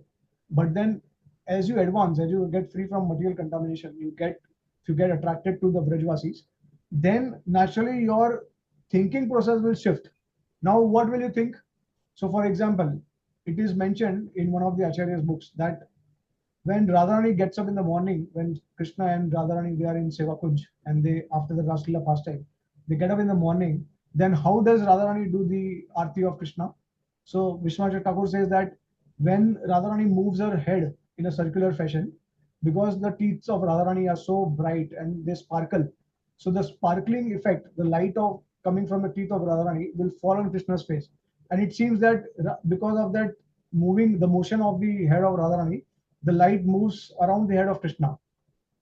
but then as you advance, as you get free from material contamination, if you get attracted to the Brajvasis, then naturally your thinking process will shift. Now, what will you think? So, for example, it is mentioned in one of the Acharya's books that when Radharani gets up in the morning, when Krishna and Radharani, they are in Seva Kunj and they, after the Raslila pastime, they get up in the morning, then how does Radharani do the Aarti of Krishna? So Vishwanath Thakur says that when Radharani moves her head in a circular fashion, because the teeth of Radharani are so bright and they sparkle, so the sparkling effect, the light of coming from the teeth of Radharani will fall on Krishna's face. And it seems that because of that the motion of the head of Radharani, the light moves around the head of Krishna.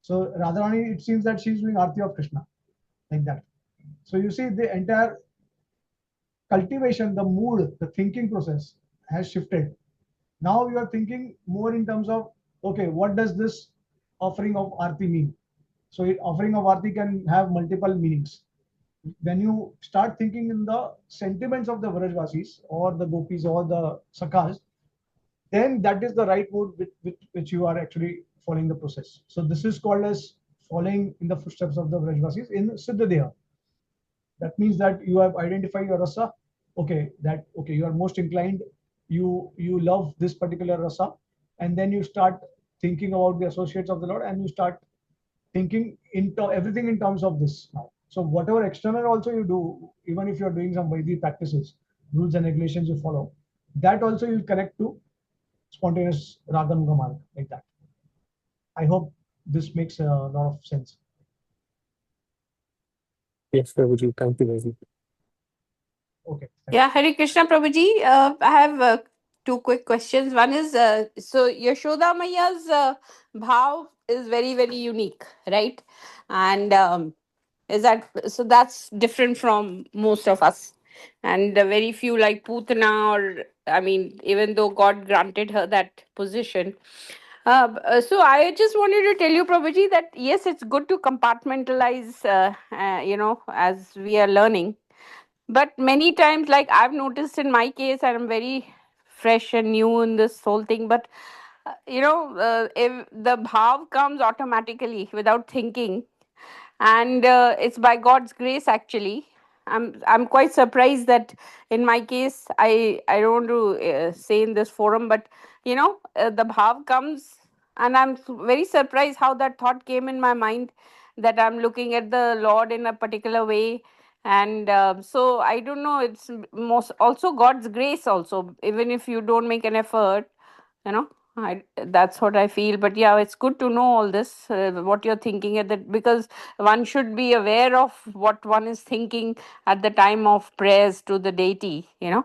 So Radharani, it seems that she's doing Aarti of Krishna, like that. So you see the entire cultivation, the mood, the thinking process has shifted. Now you are thinking more in terms of, okay, what does this offering of Aarti mean? So offering of Aarti can have multiple meanings. When you start thinking in the sentiments of the Vrajvasis or the Gopis or the Sakhas, then that is the right mood with which you are actually following the process. So this is called as following in the footsteps of the Vrajvasis in Siddhadeha. That means that you have identified your rasa. Okay, that okay, you are most inclined, you love this particular rasa, and then you start thinking about the associates of the Lord, and you start thinking into everything in terms of this now. So whatever external also you do, even if you are doing some Vaidhi practices, rules and regulations you follow, that also you'll connect to spontaneous Raganuga mark, like that. I hope this makes a lot of sense. Yes, Prabhuji. Thank you very much. Okay. Yeah, Hare Krishna Prabhuji. I have two quick questions. One is, so Yashoda Maiya's bhav is very, very unique, right? And is that so? That's different from most of us. And very few like Putana, or I mean, even though God granted her that position. So I just wanted to tell you, Prabhuji, that yes, it's good to compartmentalize, as we are learning, but many times, like I've noticed in my case, and I'm very fresh and new in this whole thing, but if the bhav comes automatically without thinking, and it's by God's grace, actually. I'm quite surprised that in my case, I don't want to say in this forum, but the bhav comes, and I'm very surprised how that thought came in my mind, that I'm looking at the Lord in a particular way. And so I don't know, it's most also God's grace also, even if you don't make an effort, that's what I feel. But yeah, it's good to know all this, what you're thinking at that, because one should be aware of what one is thinking at the time of prayers to the deity, yeah,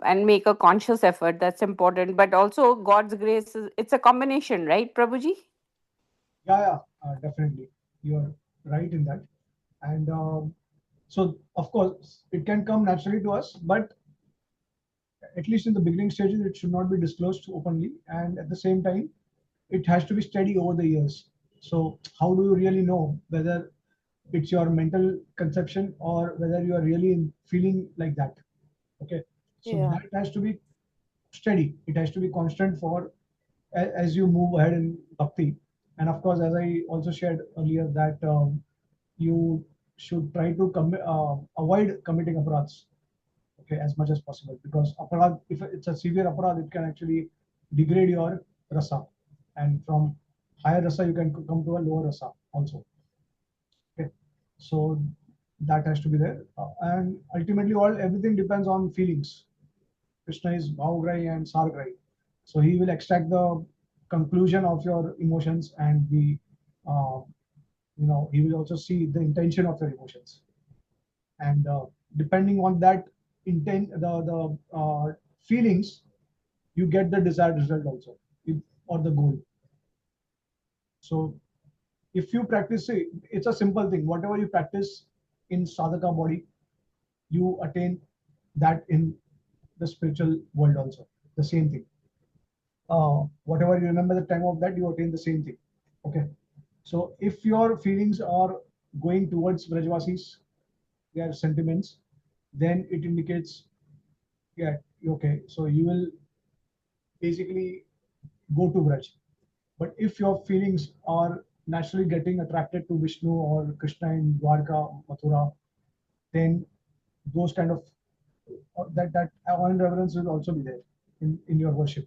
and make a conscious effort. That's important. But also God's grace it's a combination, right, Prabhuji? Yeah, definitely. You're right in that. And so, of course, it can come naturally to us, but at least in the beginning stages, it should not be disclosed openly. And at the same time, it has to be steady over the years. So, how do you really know whether it's your mental conception or whether you are really feeling like that? Okay. So, Yeah. that has to be steady. It has to be constant for as you move ahead in bhakti. And of course, as I also shared earlier, that you should try to avoid committing aparadhs, okay, as much as possible, because aparadh, if it's a severe aparadh, it can actually degrade your rasa, and from higher rasa you can come to a lower rasa also. Okay, so that has to be there, and ultimately all everything depends on feelings. Krishna is Bhavgrahi and Sargrahi. So he will extract the conclusion of your emotions, and he will also see the intention of your emotions. And depending on that intent, the feelings, you get the desired result also, or the goal. So if you practice it, it's a simple thing. Whatever you practice in sadhaka body, you attain that in the spiritual world also. The same thing. Whatever you remember the time of that, you attain the same thing. Okay. So if your feelings are going towards Vrajvasis, their sentiments, then it indicates, yeah, okay, so you will basically go to Vraj. But if your feelings are naturally getting attracted to Vishnu or Krishna in Dwarka, Mathura, then those kind of that awe and reverence will also be there in your worship.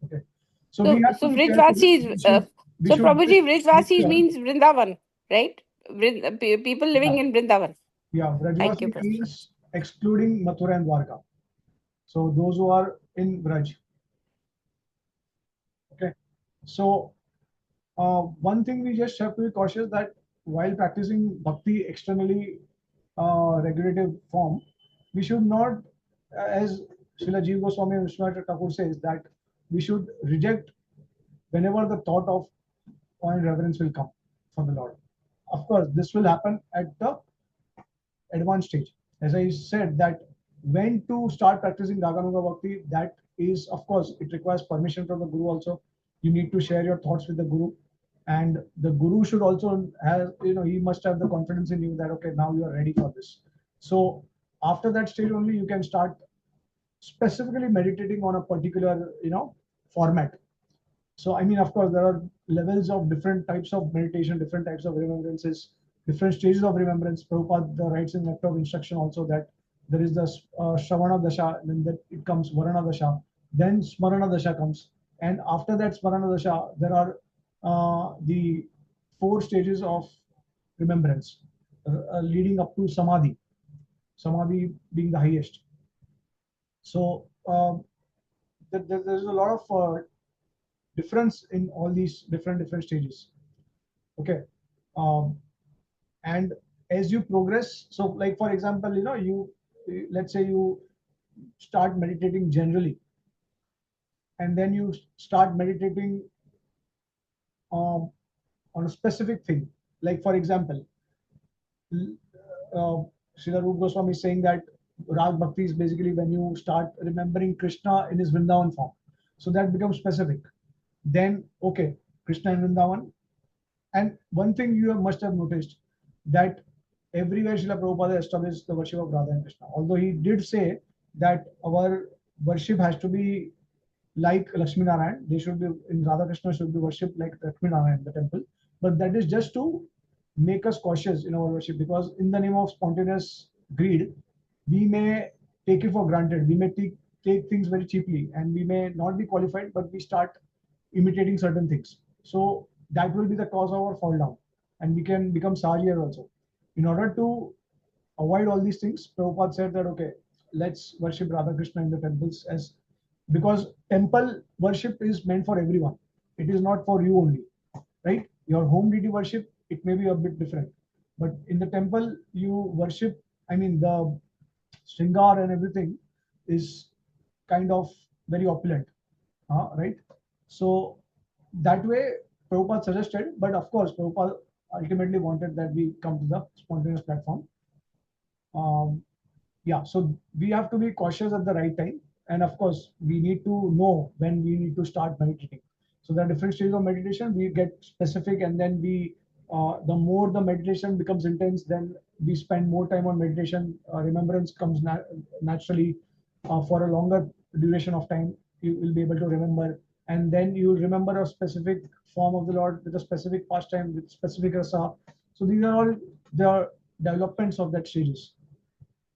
Okay. So we have to So be careful. Vrajvasis, We so should Prabhuji, make Vrajvasis sure. means Vrindavan, right? People living Yeah, in Vrindavan. yeah. Thank you, Vrajvasi Prabhuji. means excluding Mathura and Dwarka. So those who are in Vraj. Okay. So one thing we just have to be cautious that while practicing bhakti externally, regulative form, we should not, as Srila Jiva Goswami and Vishwanath Thakur says, that we should reject whenever the thought of awe and reverence will come for the Lord. Of course, this will happen at the advanced stage. As I said, that when to start practicing Raganuga Bhakti, that is, of course, it requires permission from the Guru also. You need to share your thoughts with the Guru. And the Guru should also have, he must have the confidence in you that, okay, now you are ready for this. So after that stage only, you can start specifically meditating on a particular, format. So, I mean, of course, there are levels of different types of meditation, different types of remembrances, different stages of remembrance. Prabhupada writes in letter of instruction also that there is the Shravana Dasha, then that it comes Varana Dasha, then Smarana Dasha comes. And after that Smarana Dasha, there are the 4 stages of remembrance leading up to Samadhi, Samadhi being the highest. So, there's a lot of difference in all these different stages. Okay. And as you progress, so like for example, let's say you start meditating generally, and then you start meditating on a specific thing. Like for example, Srila Rupa Goswami is saying that Rag Bhakti is basically when you start remembering Krishna in his Vrindavan form. So that becomes specific. Then, okay, Krishna in Vrindavan. And one thing you must have noticed that everywhere Srila Prabhupada established the worship of Radha and Krishna. Although he did say that our worship has to be like Lakshmi Narayan, they should be in Radha Krishna should be worshipped like Lakshmi Narayan, the temple. But that is just to make us cautious in our worship, because in the name of spontaneous greed, we may take it for granted. We may take things very cheaply, and we may not be qualified, but we start imitating certain things. So that will be the cause of our fall down, and we can become Sahajiya also. In order to avoid all these things, Prabhupada said that, okay, let's worship Radha Krishna in the temples, as because temple worship is meant for everyone. It is not for you only, right? Your home deity worship, it may be a bit different, but in the temple you worship, I mean, the Sringar and everything is kind of very opulent, right? So that way Prabhupada suggested, but of course Prabhupada ultimately wanted that we come to the spontaneous platform. Yeah, so we have to be cautious at the right time, and of course we need to know when we need to start meditating. So there are different stages of meditation. We get specific, and then the more the meditation becomes intense, then we spend more time on meditation. Remembrance comes naturally for a longer duration of time. You will be able to remember, and then you will remember a specific form of the Lord with a specific pastime, with specific rasa. So these are all the developments of that stages.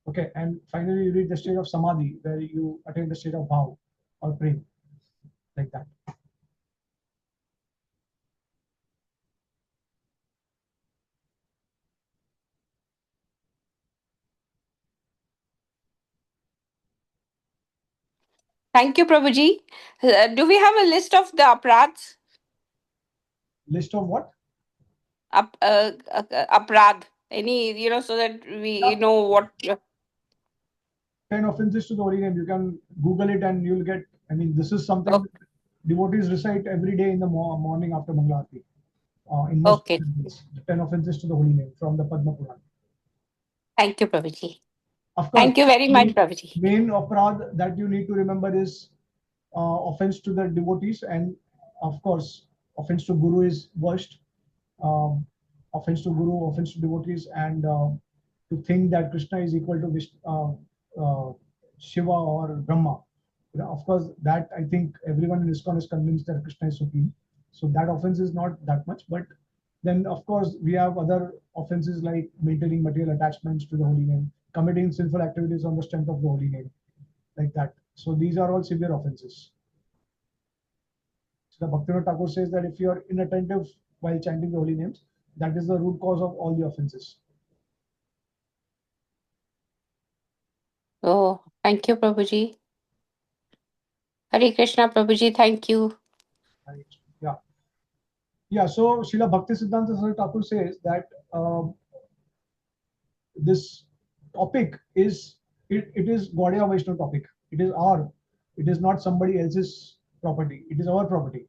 Okay, and finally you reach the state of Samadhi, where you attain the state of Bhav or prem, like that. Thank you, Prabhuji. Do we have a list of the apradhs? List of what? Apradh. Any, so that we know what. 10 offenses to the holy name. You can Google it and you'll get, I mean, this is something Okay. devotees recite every day in the morning after Mangala Aarti. In most Okay. temples, 10 offenses to the holy name from the Padma Puran. Thank you, Prabhuji. Of course, Thank you very much, Prabhuji. main aparadh that you need to remember is offense to the devotees, and of course, offense to Guru is worst. Offense to Guru, offense to devotees, and to think that Krishna is equal to Shiva or Brahma. Of course, that I think everyone in ISKCON is convinced that Krishna is supreme. So that offense is not that much. But then, of course, we have other offenses like maintaining material attachments to the holy name, committing sinful activities on the strength of the holy name, like that. So these are all severe offenses. So the Bhaktivinoda Thakur says that if you are inattentive while chanting the holy names, that is the root cause of all the offenses. Oh, thank you, Prabhuji. Hare Krishna, Prabhuji. Thank you. Yeah. Yeah. So Srila Bhakti Siddhanta Saraswati Thakur says that this topic is it is Gaudiya Vaishnava topic. It is not somebody else's property. It is our property.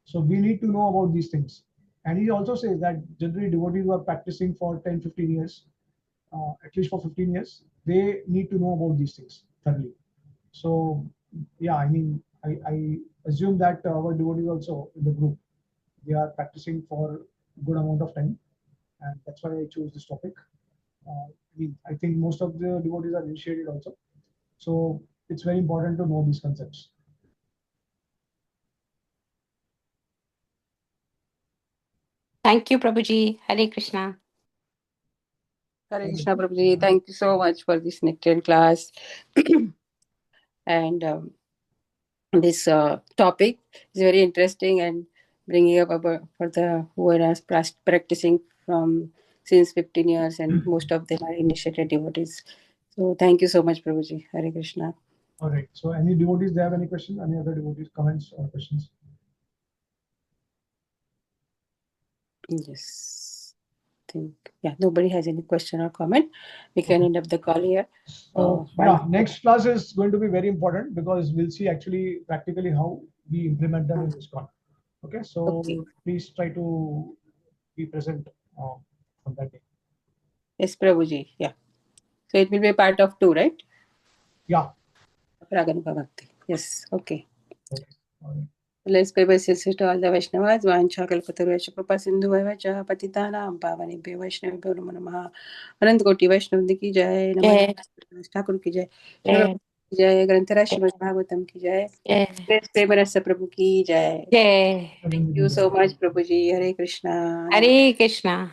So we need to know about these things. And he also says that generally devotees who are practicing for 10, 15 years, at least for 15 years, they need to know about these things thoroughly. So, yeah, I mean, I assume that our devotees also in the group, they are practicing for a good amount of time. And that's why I chose this topic. I think most of the devotees are initiated also. So it's very important to know these concepts. Thank you, Prabhuji. Hare Krishna. Hare Krishna, Prabhuji. Thank you so much for this nectar class. And this topic is very interesting and bringing up about for the who are practicing from since 15 years, and most of them are initiated devotees. So thank you so much, Prabhuji. Hare Krishna. All right. So any devotees, they have any questions? Any other devotees, comments or questions? Yes. Think nobody has any question or comment. We can end up the call here. So next class is going to be very important because we'll see actually practically how we implement them in ISKCON. Okay, so please try to be present on that day. Yes, Prabhuji. Yeah. So it will be a part of 2, right? Yeah. Raganuga Bhakti. Yes. Okay. Okay. All right. Let's pay obeisance to all the Vaishnavas. Vancha kalpatarusha papa sindhu vacha patitanam pavanebhyo Vaishnavibhyo namo namaha. Anant Koti Vaishnav ki jai. Namaste Thakur ki jai. Shri ki jai. Granthara Srimad Bhagavatam ki jai. Let's pray Rasa Prabhu ki jai. Jai. Thank you so much, Prabhuji. Hare Krishna. Hare Krishna.